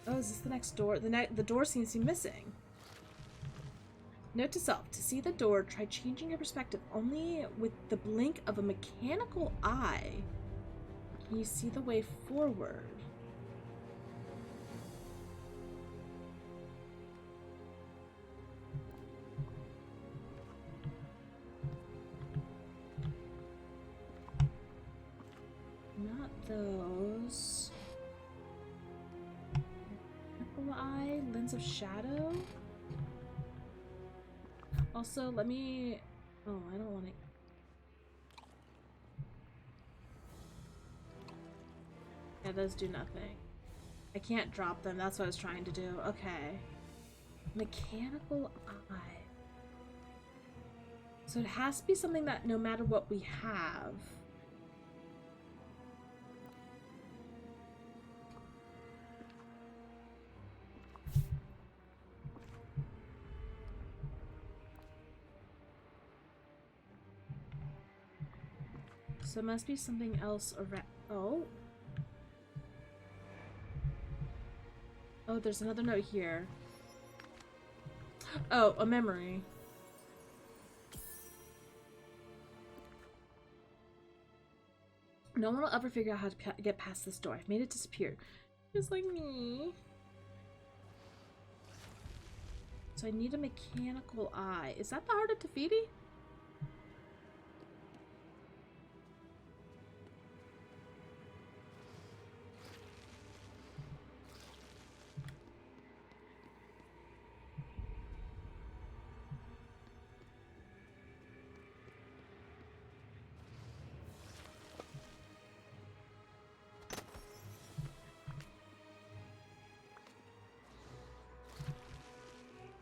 Oh, is this the next door? The door seems to be missing. Note to self, to see the door, try changing your perspective only with the blink of a mechanical eye. Can you see the way forward? Not those. Mechanical eye, lens of shadow. Also, let me... Oh, I don't want to... Yeah, those do nothing. I can't drop them. That's what I was trying to do. Okay. Mechanical eye. So it has to be something that no matter what we have, So it must be something else around. Oh. Oh, there's another note here. Oh, a memory. No one will ever figure out how to get past this door. I've made it disappear. Just like me. So I need a mechanical eye. Is that the heart of Tafiti?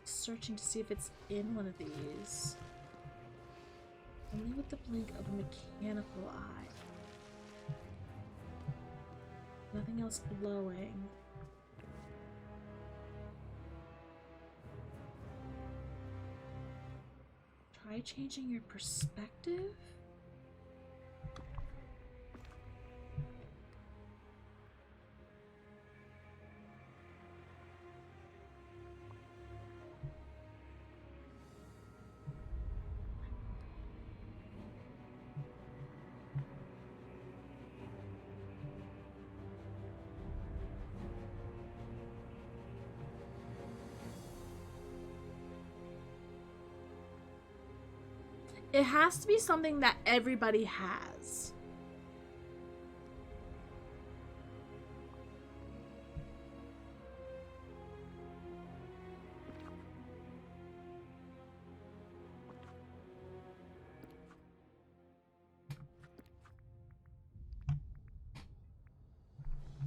Searching to see if it's in one of these. Only with the blink of a mechanical eye. Nothing else glowing. Try changing your perspective? It has to be something that everybody has.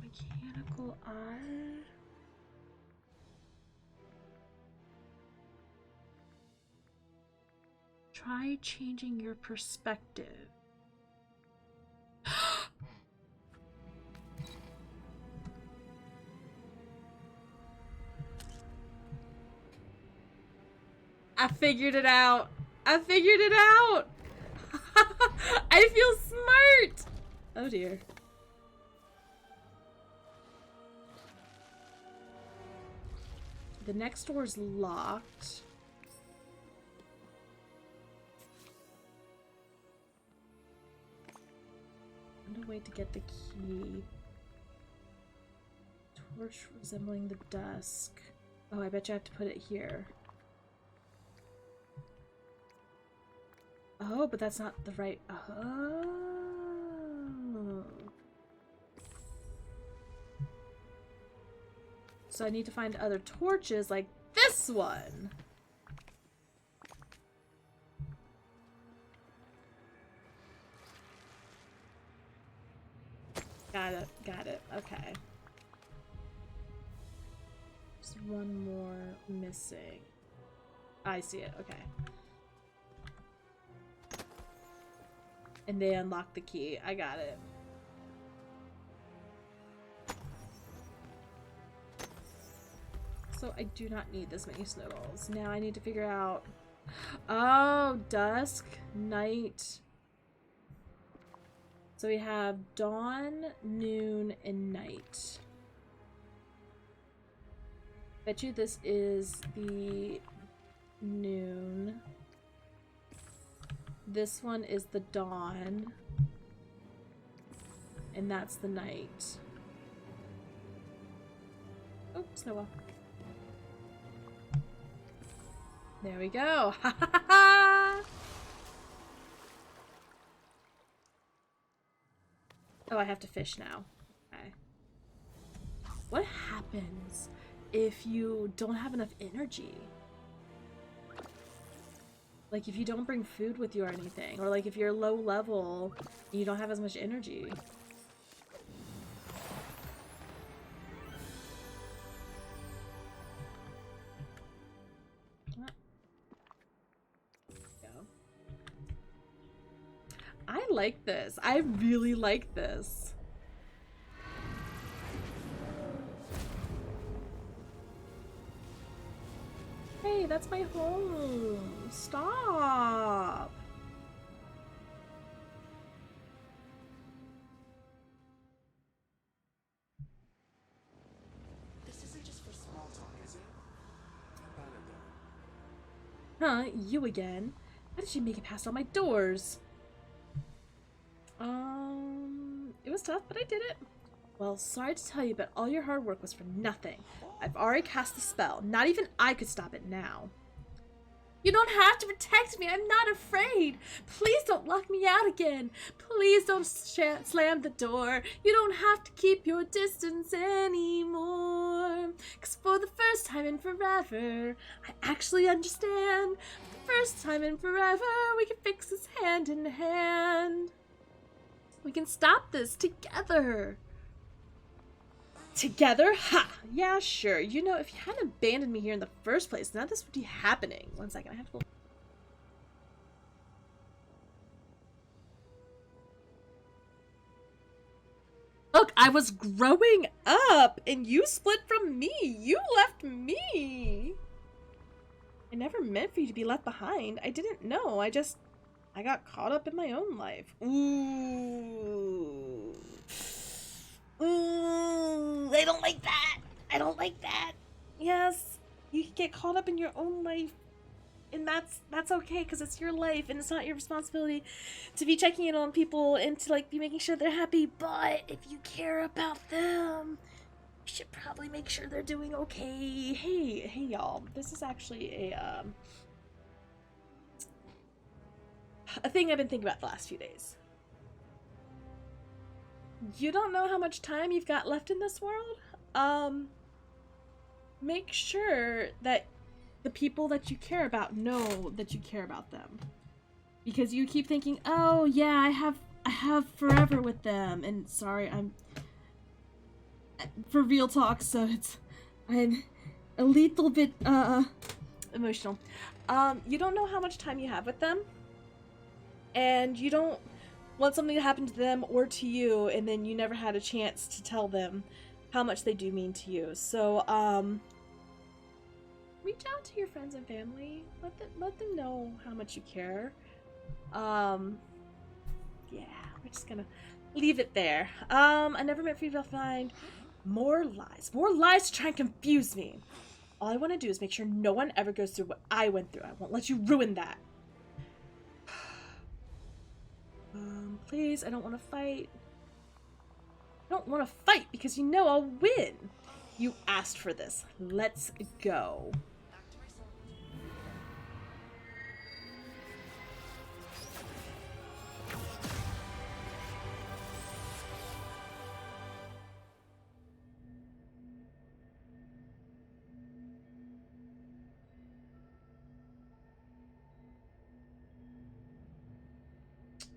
Mechanical eye. Try changing your perspective. I figured it out. I figured it out. I feel smart. Oh dear. The next door's locked. A way to get the key. Torch resembling the dusk. Oh, I bet you have to put it here. Oh, but that's not the right. Oh. So I need to find other torches like this one. Got it, okay. Just one more missing. I see it, okay. And they unlock the key, I got it. So I do not need this many snowballs. Now I need to figure out... Oh, dusk, night... So we have dawn, noon, and night. Bet you this is the noon. This one is the dawn. And that's the night. Oh, snowball. There we go. Ha ha ha ha! Oh, I have to fish now. Okay. What happens if you don't have enough energy? Like if you don't bring food with you or anything, or like if you're low level and you don't have as much energy. I like this. I really like this. Hey, that's my home. Stop. Huh, you again? How did you make it past all my doors? It was tough, but I did it. Well, sorry to tell you, but all your hard work was for nothing. I've already cast the spell. Not even I could stop it now. You don't have to protect me. I'm not afraid. Please don't lock me out again. Please don't slam the door. You don't have to keep your distance anymore. 'Cause for the first time in forever, I actually understand. For the first time in forever, we can fix this hand in hand. We can stop this together. Together? Ha! Yeah, sure. You know, if you hadn't abandoned me here in the first place, none of this would be happening. 1 second, I have to... Look, I was growing up, and you split from me. You left me. I never meant for you to be left behind. I didn't know. I got caught up in my own life. Ooh. Ooh, I don't like that. I don't like that. Yes, you can get caught up in your own life, and that's okay because it's your life and it's not your responsibility to be checking in on people and to like be making sure they're happy. But if you care about them, you should probably make sure they're doing okay. Hey, y'all. This is actually a thing I've been thinking about the last few days. You don't know how much time you've got left in this world? Make sure that the people that you care about know that you care about them. Because you keep thinking, oh yeah, I have forever with them, and sorry, I'm for real talk, so I'm a little bit emotional. You don't know how much time you have with them, and you don't want something to happen to them or to you, and then you never had a chance to tell them how much they do mean to you. So, reach out to your friends and family. Let them know how much you care. Yeah, we're just gonna leave it there. I never meant for you to find more lies to try and confuse me. All I want to do is make sure no one ever goes through what I went through. I won't let you ruin that. Please, I don't want to fight. I don't want to fight because you know I'll win. You asked for this. Let's go.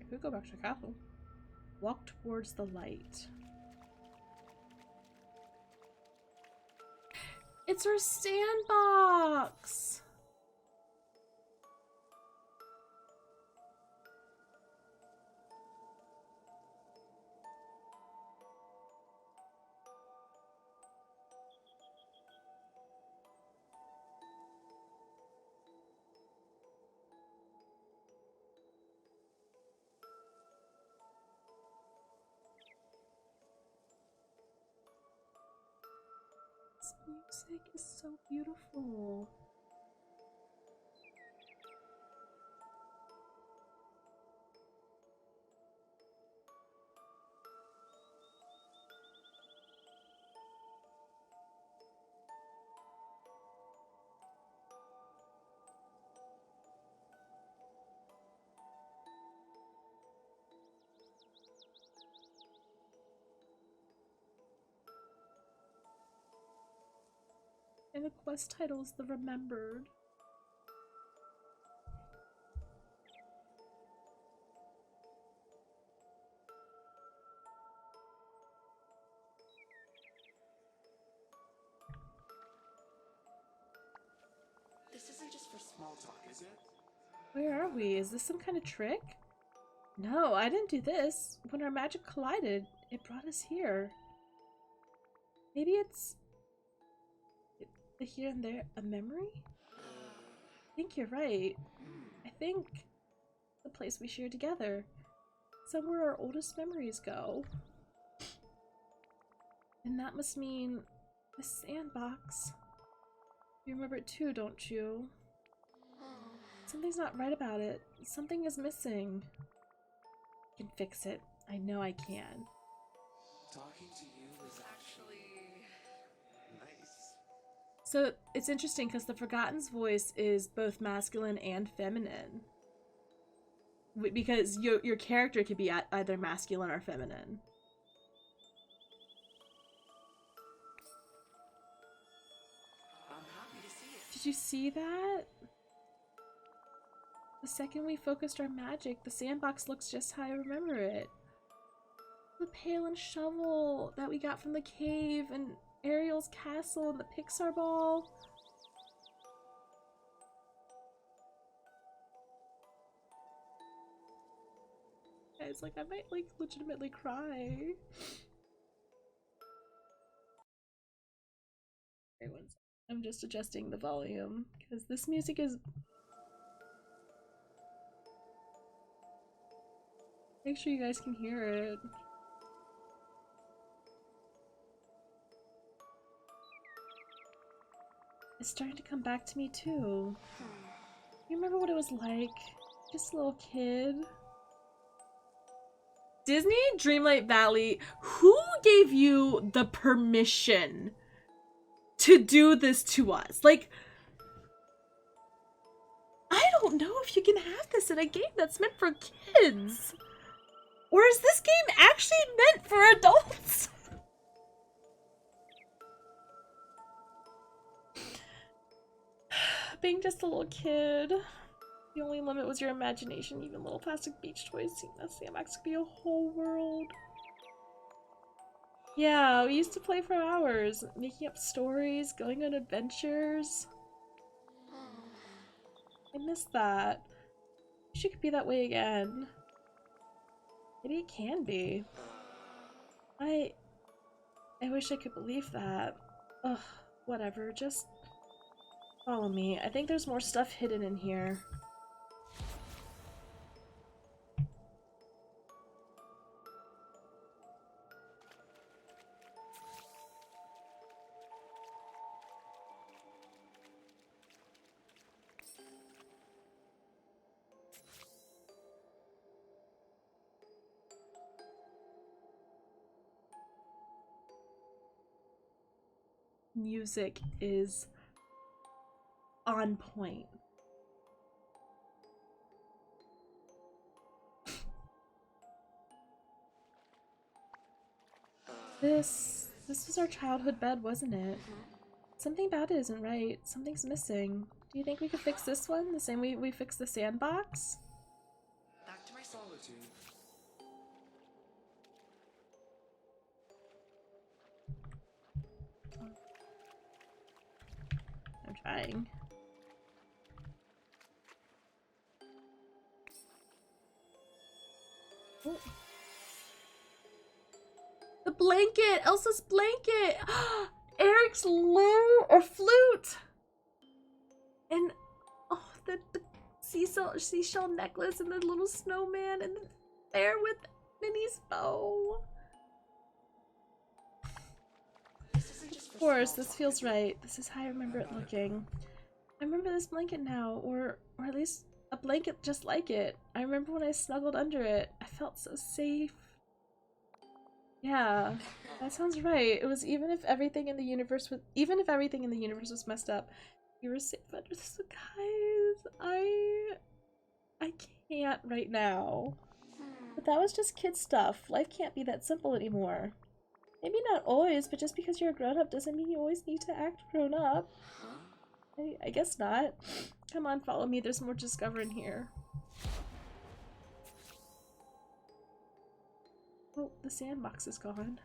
I could go back to the castle. Walk towards the light. It's our sandbox! This music is so beautiful. And the quest title is The Remembered. This isn't just for small talk, is it? Where are we? Is this some kind of trick? No, I didn't do this. When our magic collided, it brought us here. Maybe it's the here and there a memory? I think you're right. I think the place we share together. Somewhere our oldest memories go. And that must mean the sandbox. You remember it too, don't you? Something's not right about it. Something is missing. I can fix it. I know I can. Talking to you is actually nice. So it's interesting because the Forgotten's voice is both masculine and feminine. Because your character could be either masculine or feminine. I'm happy to see it. Did you see that? The second we focused our magic, the sandbox looks just how I remember it. The pail and shovel that we got from the cave and Ariel's castle and the Pixar ball. Guys, like, I might, like, legitimately cry. Wait, one second. I'm just adjusting the volume, because this music is... Make sure you guys can hear it. It's starting to come back to me, too. You remember what it was like? Just a little kid. Disney Dreamlight Valley, who gave you the permission to do this to us? Like, I don't know if you can have this in a game that's meant for kids. Or is this game actually meant for adults? Being just a little kid, the only limit was your imagination. Even little plastic beach toys seemed that sandbox could be a whole world. Yeah, we used to play for hours, making up stories, going on adventures. I miss that. Wish it could be that way again. Maybe it can be. I wish I could believe that. Ugh, whatever, just follow me. I think there's more stuff hidden in here. Music is on point. This was our childhood bed, wasn't it? Something about it isn't right. Something's missing. Do you think we could fix this one the same way we fixed the sandbox? Back to my solitude. I'm trying. Oh. The blanket! Elsa's blanket! Eric's flute! And, oh, the seashell necklace and the little snowman and the bear with Minnie's bow. Of course, this feels right. This is how I remember it looking. I remember this blanket now, or at least a blanket just like it. I remember when I snuggled under it. I felt so safe. Yeah, that sounds right. It was even if everything in the universe was messed up, you were safe under this. Guys, I can't right now. But that was just kid stuff. Life can't be that simple anymore. Maybe not always, but just because you're a grown-up doesn't mean you always need to act grown-up. I guess not. Come on, follow me. There's more to discover in here. Oh, the sandbox is gone.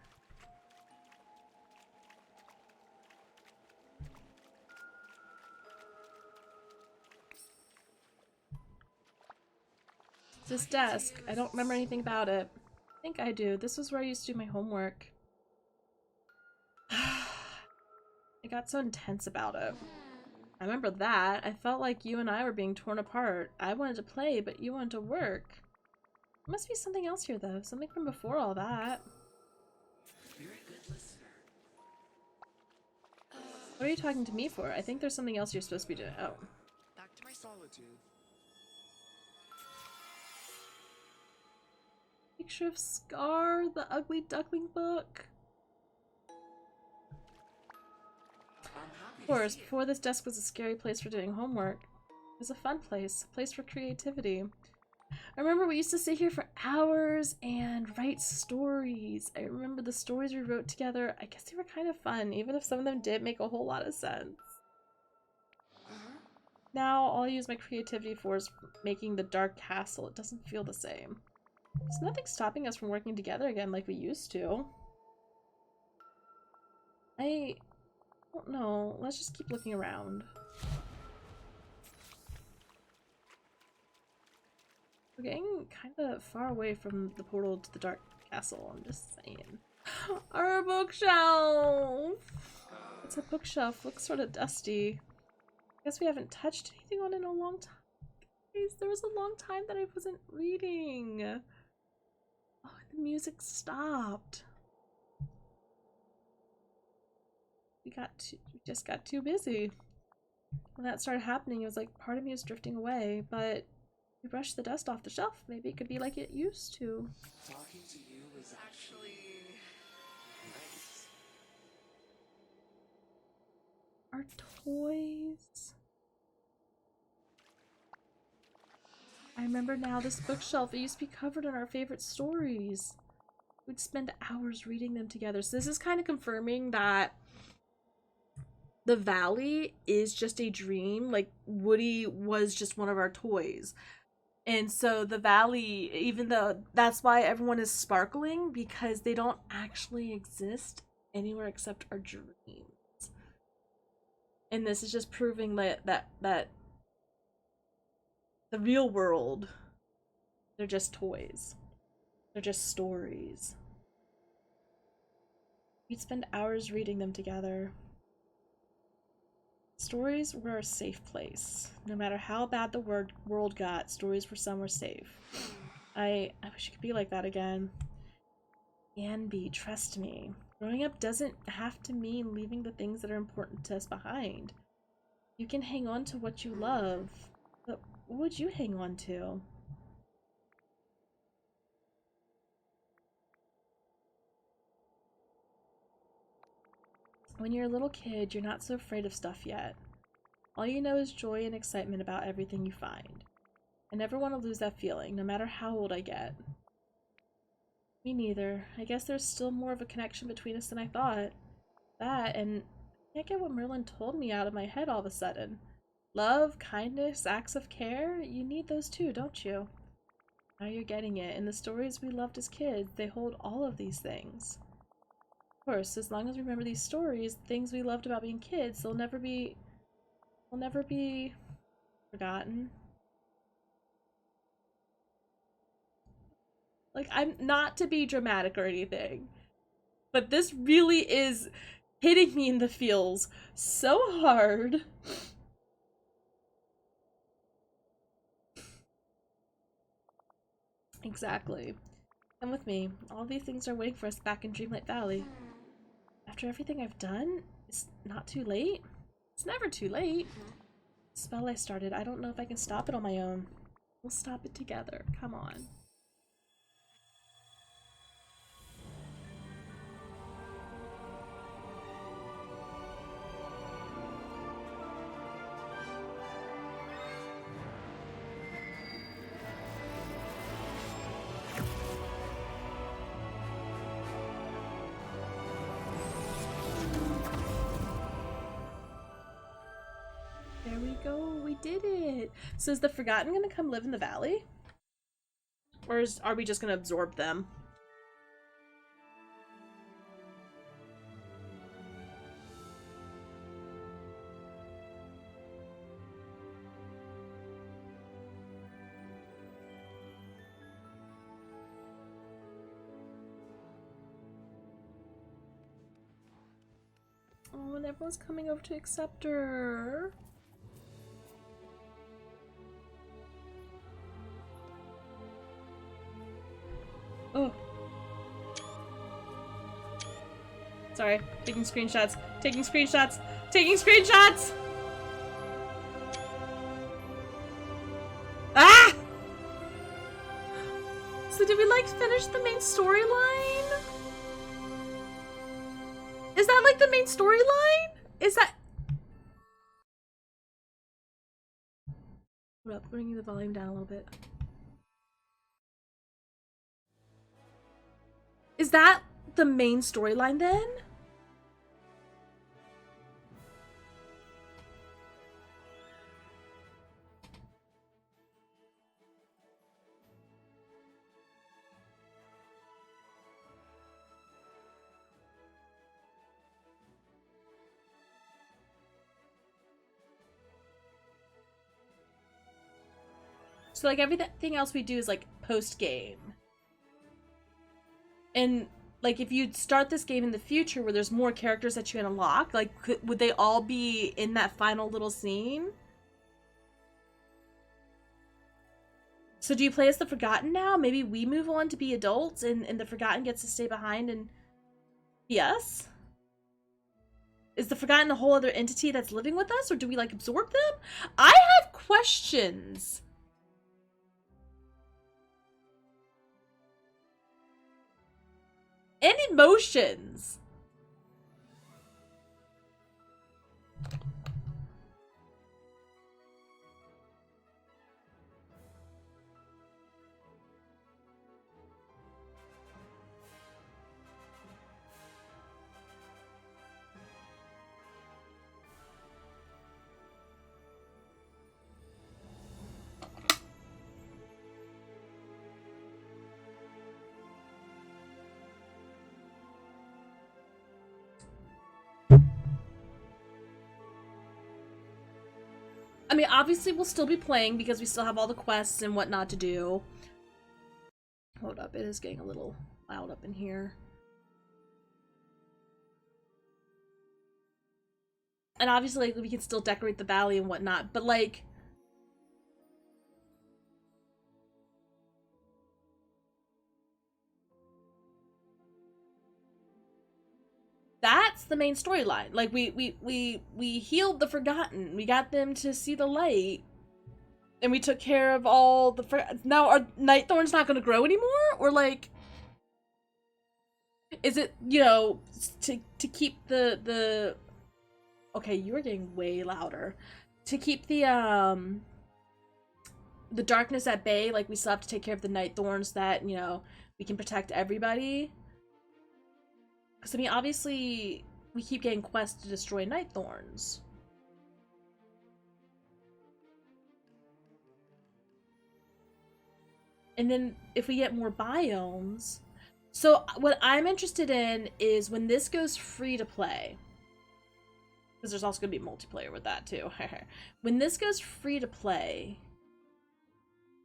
This desk. I don't remember anything about it. I think I do. This was where I used to do my homework. I got so intense about it. I remember that. I felt like you and I were being torn apart. I wanted to play, but you wanted to work. There must be something else here, though. Something from before all that. You're a good listener. What are you talking to me for? I think there's something else you're supposed to be doing. Oh. Back to my solitude. picture of Scar, the ugly duckling book. Of course, before this desk was a scary place for doing homework. It was a fun place, a place for creativity. I remember we used to sit here for hours and write stories. I remember the stories we wrote together. I guess they were kind of fun, even if some of them didn't make a whole lot of sense. Now, all I use my creativity for is making the dark castle. It doesn't feel the same. There's nothing stopping us from working together again like we used to. I don't know. Let's just keep looking around. We're getting kind of far away from the portal to the dark castle, I'm just saying. Our bookshelf! It's a bookshelf. Looks sort of dusty. I guess we haven't touched anything on it in a long time. Guys, there was a long time that I wasn't reading. Oh, the music stopped. We just got too busy. When that started happening, it was like part of me was drifting away, but we brushed the dust off the shelf. Maybe it could be like it used to. Talking to you is actually nice. Our toys. I remember now this bookshelf. It used to be covered in our favorite stories. We'd spend hours reading them together. So this is kind of confirming that the valley is just a dream. Like, Woody was just one of our toys. And so the valley, even though that's why everyone is sparkling, because they don't actually exist anywhere except our dreams. And this is just proving that the real world, they're just toys. They're just stories. We'd spend hours reading them together. Stories were our safe place. No matter how bad the world got, stories were somewhere safe. I wish it could be like that again. Can be, trust me. Growing up doesn't have to mean leaving the things that are important to us behind. You can hang on to what you love, but what would you hang on to? When you're a little kid, you're not so afraid of stuff yet. All you know is joy and excitement about everything you find. I never want to lose that feeling, no matter how old I get. Me neither. I guess there's still more of a connection between us than I thought. That, and I can't get what Merlin told me out of my head all of a sudden. Love, kindness, acts of care, you need those too, don't you? Now you're getting it. In the stories we loved as kids, they hold all of these things. Of course, as long as we remember these stories, the things we loved about being kids, they'll never be forgotten. Like, I'm not to be dramatic or anything, but this really is hitting me in the feels so hard. Exactly. Come with me. All these things are waiting for us back in Dreamlight Valley. After everything I've done, it's not too late. It's never too late. The spell I started, I don't know if I can stop it on my own. We'll stop it together. Come on. There we go, we did it! So is the Forgotten gonna come live in the valley? Or are we just gonna absorb them? Oh, and everyone's coming over to accept her. Oh. Sorry, taking screenshots. Taking screenshots. Taking screenshots! Ah! So did we like finish the main storyline? Is that like the main storyline? Is that... Hold up, bringing the volume down a little bit. Is that the main storyline then? So like everything else we do is like post game. And like if you start this game in the future where there's more characters that you can unlock, like would they all be in that final little scene? So do you play as the Forgotten now? Maybe we move on to be adults and the Forgotten gets to stay behind and be us? Is the Forgotten a whole other entity that's living with us, or do we like absorb them? I have questions. And emotions. I mean, obviously we'll still be playing because we still have all the quests and whatnot to do. Hold up, it is getting a little loud up in here. And obviously, like, we can still decorate the valley and whatnot, but like... That's the main storyline. Like, we healed the Forgotten. We got them to see the light. And we took care of all the... Now, are Nightthorns not going to grow anymore? Or, like... Is it, you know, to keep the... Okay, you are getting way louder. To keep the darkness at bay, like, we still have to take care of the Nightthorns that, you know, we can protect everybody. Because, I mean, obviously, we keep getting quests to destroy Nightthorns. And then, if we get more biomes... So, what I'm interested in is when this goes free to play... Because there's also going to be multiplayer with that, too. When this goes free to play...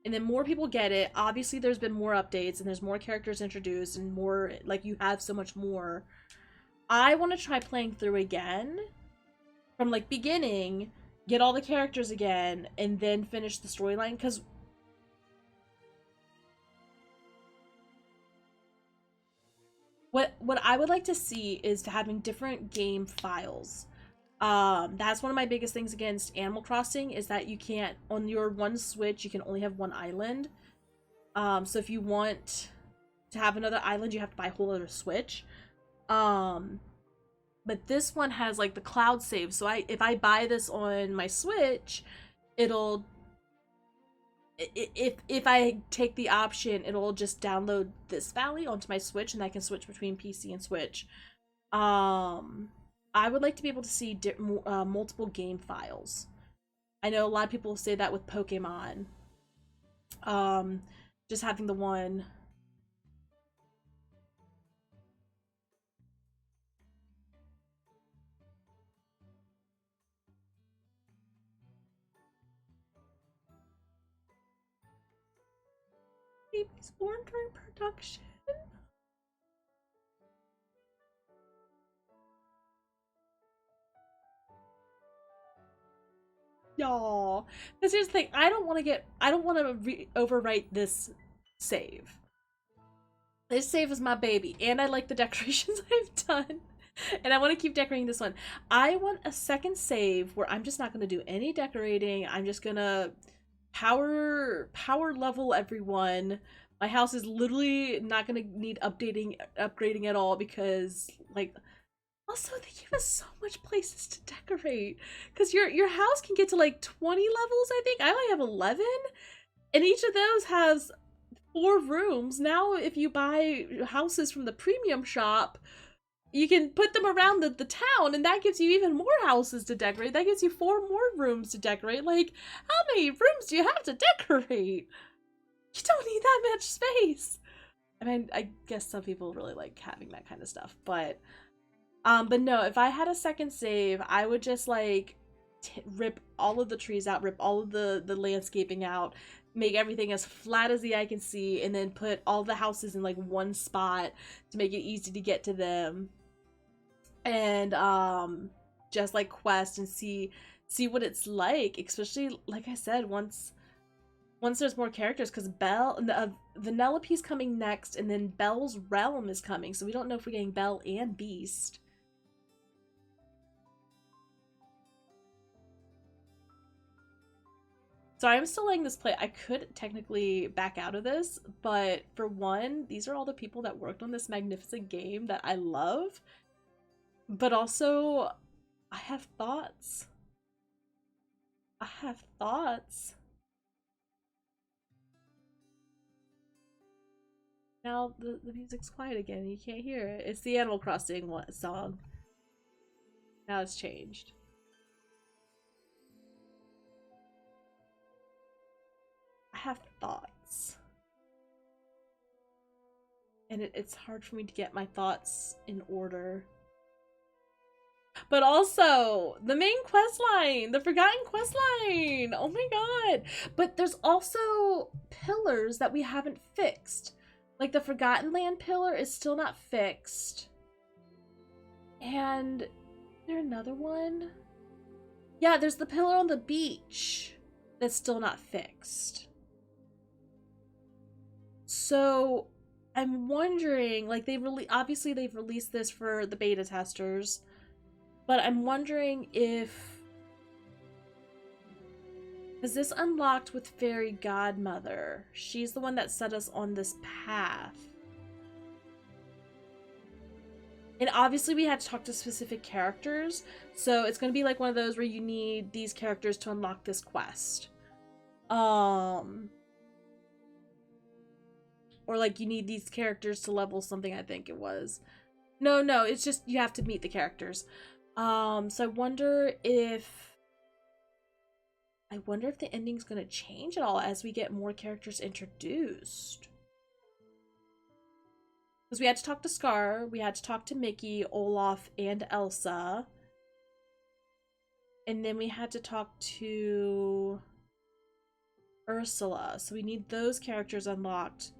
And then more people get it. Obviously, there's been more updates and there's more characters introduced and more, like, you have so much more. I want to try playing through again from, like, beginning, get all the characters again, and then finish the storyline. Because what I would like to see is having different game files. That's one of my biggest things against Animal Crossing is that you can't, on your one Switch, you can only have one island. So if you want to have another island, you have to buy a whole other Switch. But this one has like the cloud save. So if I buy this on my Switch, it'll, if I take the option, it'll just download this valley onto my Switch and I can switch between PC and Switch. I would like to be able to see multiple game files. I know a lot of people say that with Pokemon. Just having the one. Babies born during production. Y'all, because here's the thing, I don't want to overwrite this save. This save is my baby, and I like the decorations I've done, and I want to keep decorating this one. I want a second save where I'm just not going to do any decorating. I'm just gonna power level everyone, My house is literally not gonna need upgrading at all because, like, also they give us so much places to decorate. Because your house can get to like 20 levels, I think. I only have 11, and each of those has 4 rooms. Now, if you buy houses from the premium shop, you can put them around the town, and that gives you even more houses to decorate. That gives you 4 more rooms to decorate. Like, how many rooms do you have to decorate? You don't need that much space. I mean, I guess some people really like having that kind of stuff, but no, if I had a second save, I would just like rip all of the trees out, rip all of the landscaping out, make everything as flat as the eye can see, and then put all the houses in like one spot to make it easy to get to them. And just like quest and see what it's like, especially like I said, once there's more characters, because Vanellope's coming next, and then Belle's Realm is coming, so we don't know if we're getting Belle and Beast. So I'm still letting this play. I could technically back out of this, but for one, these are all the people that worked on this magnificent game that I love, but also I have thoughts. Now the music's quiet again. You can't hear it. It's the Animal Crossing song. Now it's changed. I have thoughts. And it's hard for me to get my thoughts in order. But also, the main quest line! The Forgotten quest line! Oh my god! But there's also pillars that we haven't fixed. Like, the Forgotten Land pillar is still not fixed. And... is there another one? Yeah, there's the pillar on the beach that's still not fixed. So, I'm wondering, like, obviously they've released this for the beta testers, but I'm wondering if... is this unlocked with Fairy Godmother? She's the one that set us on this path. And obviously we had to talk to specific characters, so it's going to be like one of those where you need these characters to unlock this quest. Or like you need these characters to level something, I think it was. No, it's just you have to meet the characters. So I wonder if the ending's gonna change at all as we get more characters introduced. Because we had to talk to Scar, we had to talk to Mickey, Olaf, and Elsa. And then we had to talk to Ursula. So we need those characters unlocked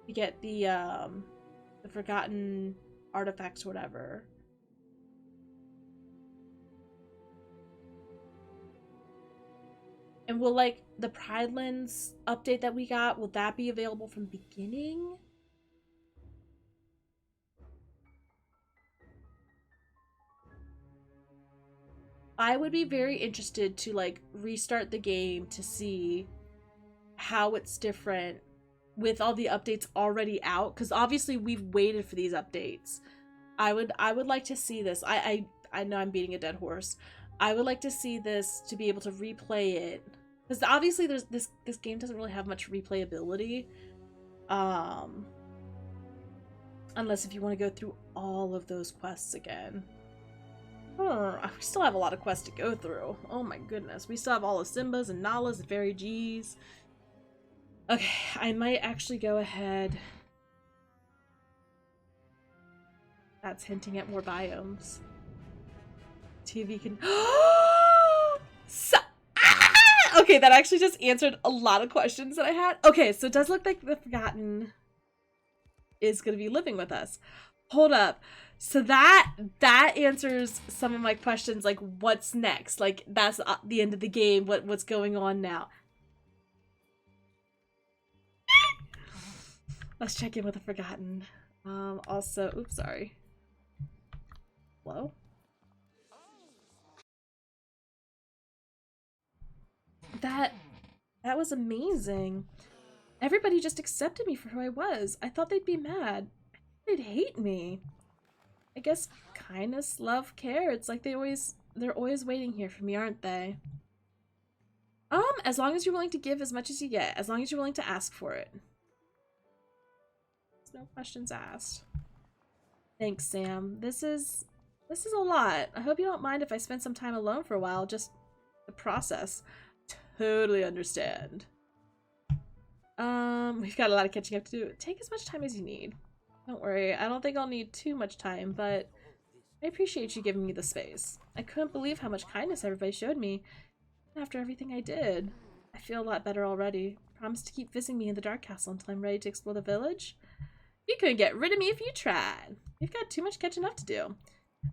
to get the forgotten artifacts or whatever. And will, like, the Pridelands update that we got, will that be available from the beginning? I would be very interested to, like, restart the game to see how it's different with all the updates already out, because obviously we've waited for these updates. I would like to see this. I know I'm beating a dead horse. I would like to see this to be able to replay it, because obviously there's this game doesn't really have much replayability, unless if you want to go through all of those quests again. We still have a lot of quests to go through. Oh my goodness, we still have all the Simbas and Nalas and Fairy G's. Okay, I might actually go ahead. That's hinting at more biomes. TV can. Okay, that actually just answered a lot of questions that I had. Okay, so it does look like the Forgotten is going to be living with us. Hold up. So that answers some of my questions, like what's next? Like that's the end of the game. What's going on now? Let's check in with the Forgotten. Also, oops, sorry. Hello? That was amazing. Everybody just accepted me for who I was. I thought they'd be mad. They'd hate me. I guess kindness, love, care. It's like they're always waiting here for me, aren't they? As long as you're willing to give as much as you get, as long as you're willing to ask for it. There's no questions asked. Thanks, Sam. This is a lot. I hope you don't mind if I spend some time alone for a while, just to process. Totally understand. We've got a lot of catching up to do. Take as much time as you need. Don't worry, I don't think I'll need too much time, but I appreciate you giving me the space. I couldn't believe how much kindness everybody showed me after everything I did. I feel a lot better already. Promise to keep visiting me in the Dark Castle until I'm ready to explore the village. You couldn't get rid of me if you tried. You've got too much catching up to do.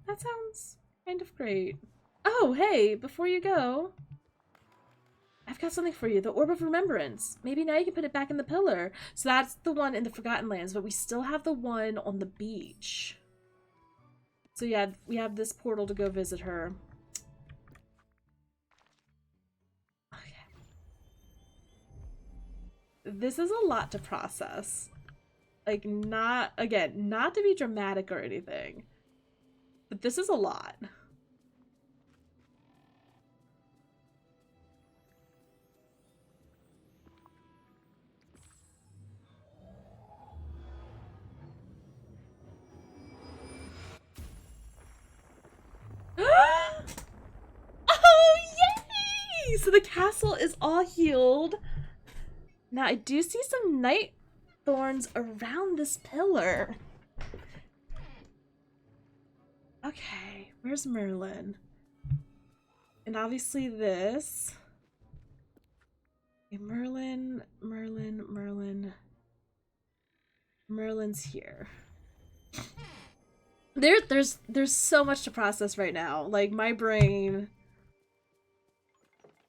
That sounds kind of great. Oh, hey, before you go, I've got something for you, the Orb of Remembrance. Maybe now you can put it back in the pillar. So that's the one in the Forgotten Lands, but we still have the one on the beach. So yeah, we have this portal to go visit her. Okay. This is a lot to process. Like, not to be dramatic or anything, but this is a lot. Oh, yay! So the castle is all healed. Now I do see some night thorns around this pillar. Okay, where's Merlin? And obviously this. Okay, Merlin's here. There's so much to process right now. Like, my brain.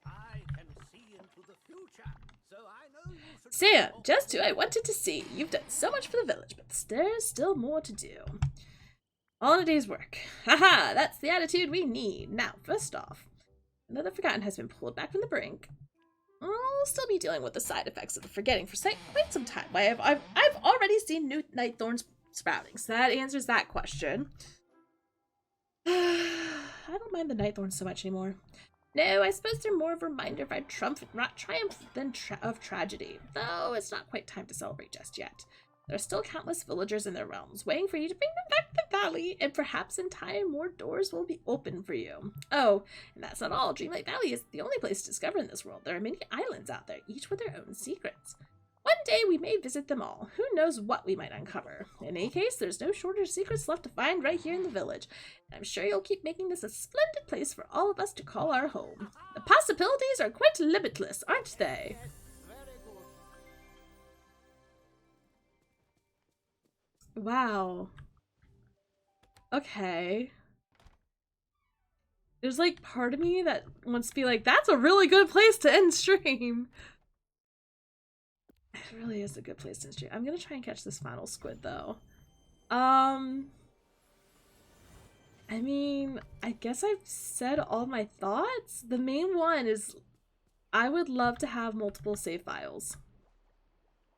I can see into the future, so I know you should Sam, just who I wanted to see. You've done so much for the village, but there's still more to do. All in a day's work. Haha, that's the attitude we need. Now, first off, another Forgotten has been pulled back from the brink. I'll still be dealing with the side effects of the forgetting for quite some time. I've already seen new night thorns sprouting, so that answers that question. I don't mind the night thorns so much anymore. No, I suppose they're more of a reminder of our triumph than of tragedy, though it's not quite time to celebrate just yet. There are still countless villagers in their realms, waiting for you to bring them back to the valley, and perhaps in time more doors will be open for you. Oh, and that's not all. Dreamlight Valley is the only place to discover in this world. There are many islands out there, each with their own secrets. One day we may visit them all. Who knows what we might uncover. In any case, there's no shortage of secrets left to find right here in the village. And I'm sure you'll keep making this a splendid place for all of us to call our home. The possibilities are quite limitless, aren't they? Wow. Okay. There's like part of me that wants to be like, that's a really good place to end stream. It really is a good place to end stream. I'm gonna try and catch this final squid though. I mean, I guess I've said all my thoughts. The main one is I would love to have multiple save files.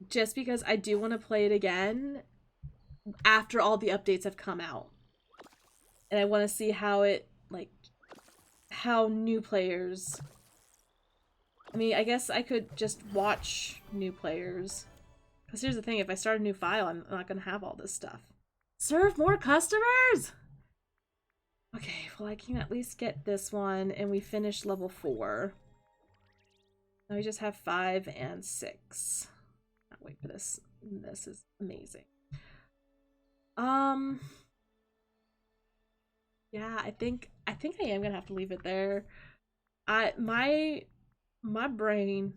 Just because I do want to play it again after all the updates have come out. And I want to see how it, like, how new players... I mean, I guess I could just watch new players. Because here's the thing, if I start a new file, I'm not going to have all this stuff. Serve more customers! Okay, well I can at least get this one, and we finished level 4. Now we just have 5 and 6. Can't wait for this. This is amazing. Yeah, I think I am gonna have to leave it there. My brain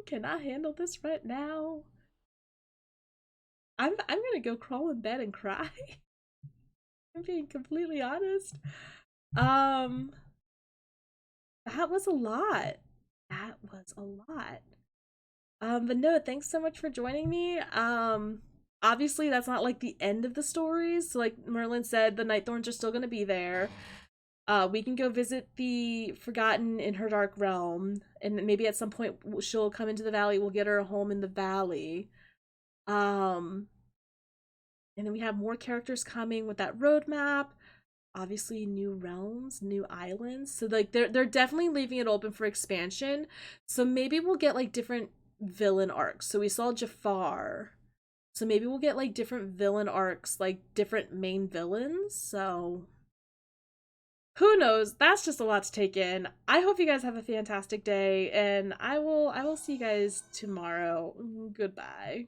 cannot handle this right now. I'm gonna go crawl in bed and cry. I'm being completely honest. That was a lot. That was a lot. But no, thanks so much for joining me. Obviously that's not like the end of the stories. So like Merlin said, the Night Thorns are still gonna be there. We can go visit the Forgotten in her dark realm, and maybe at some point she'll come into the valley. We'll get her a home in the valley. And then we have more characters coming with that roadmap. Obviously, new realms, new islands. So like they're definitely leaving it open for expansion. So maybe we'll get like different villain arcs. So we saw Jafar. So maybe we'll get like different villain arcs, like different main villains. So who knows? That's just a lot to take in. I hope you guys have a fantastic day, and I will see you guys tomorrow. Goodbye.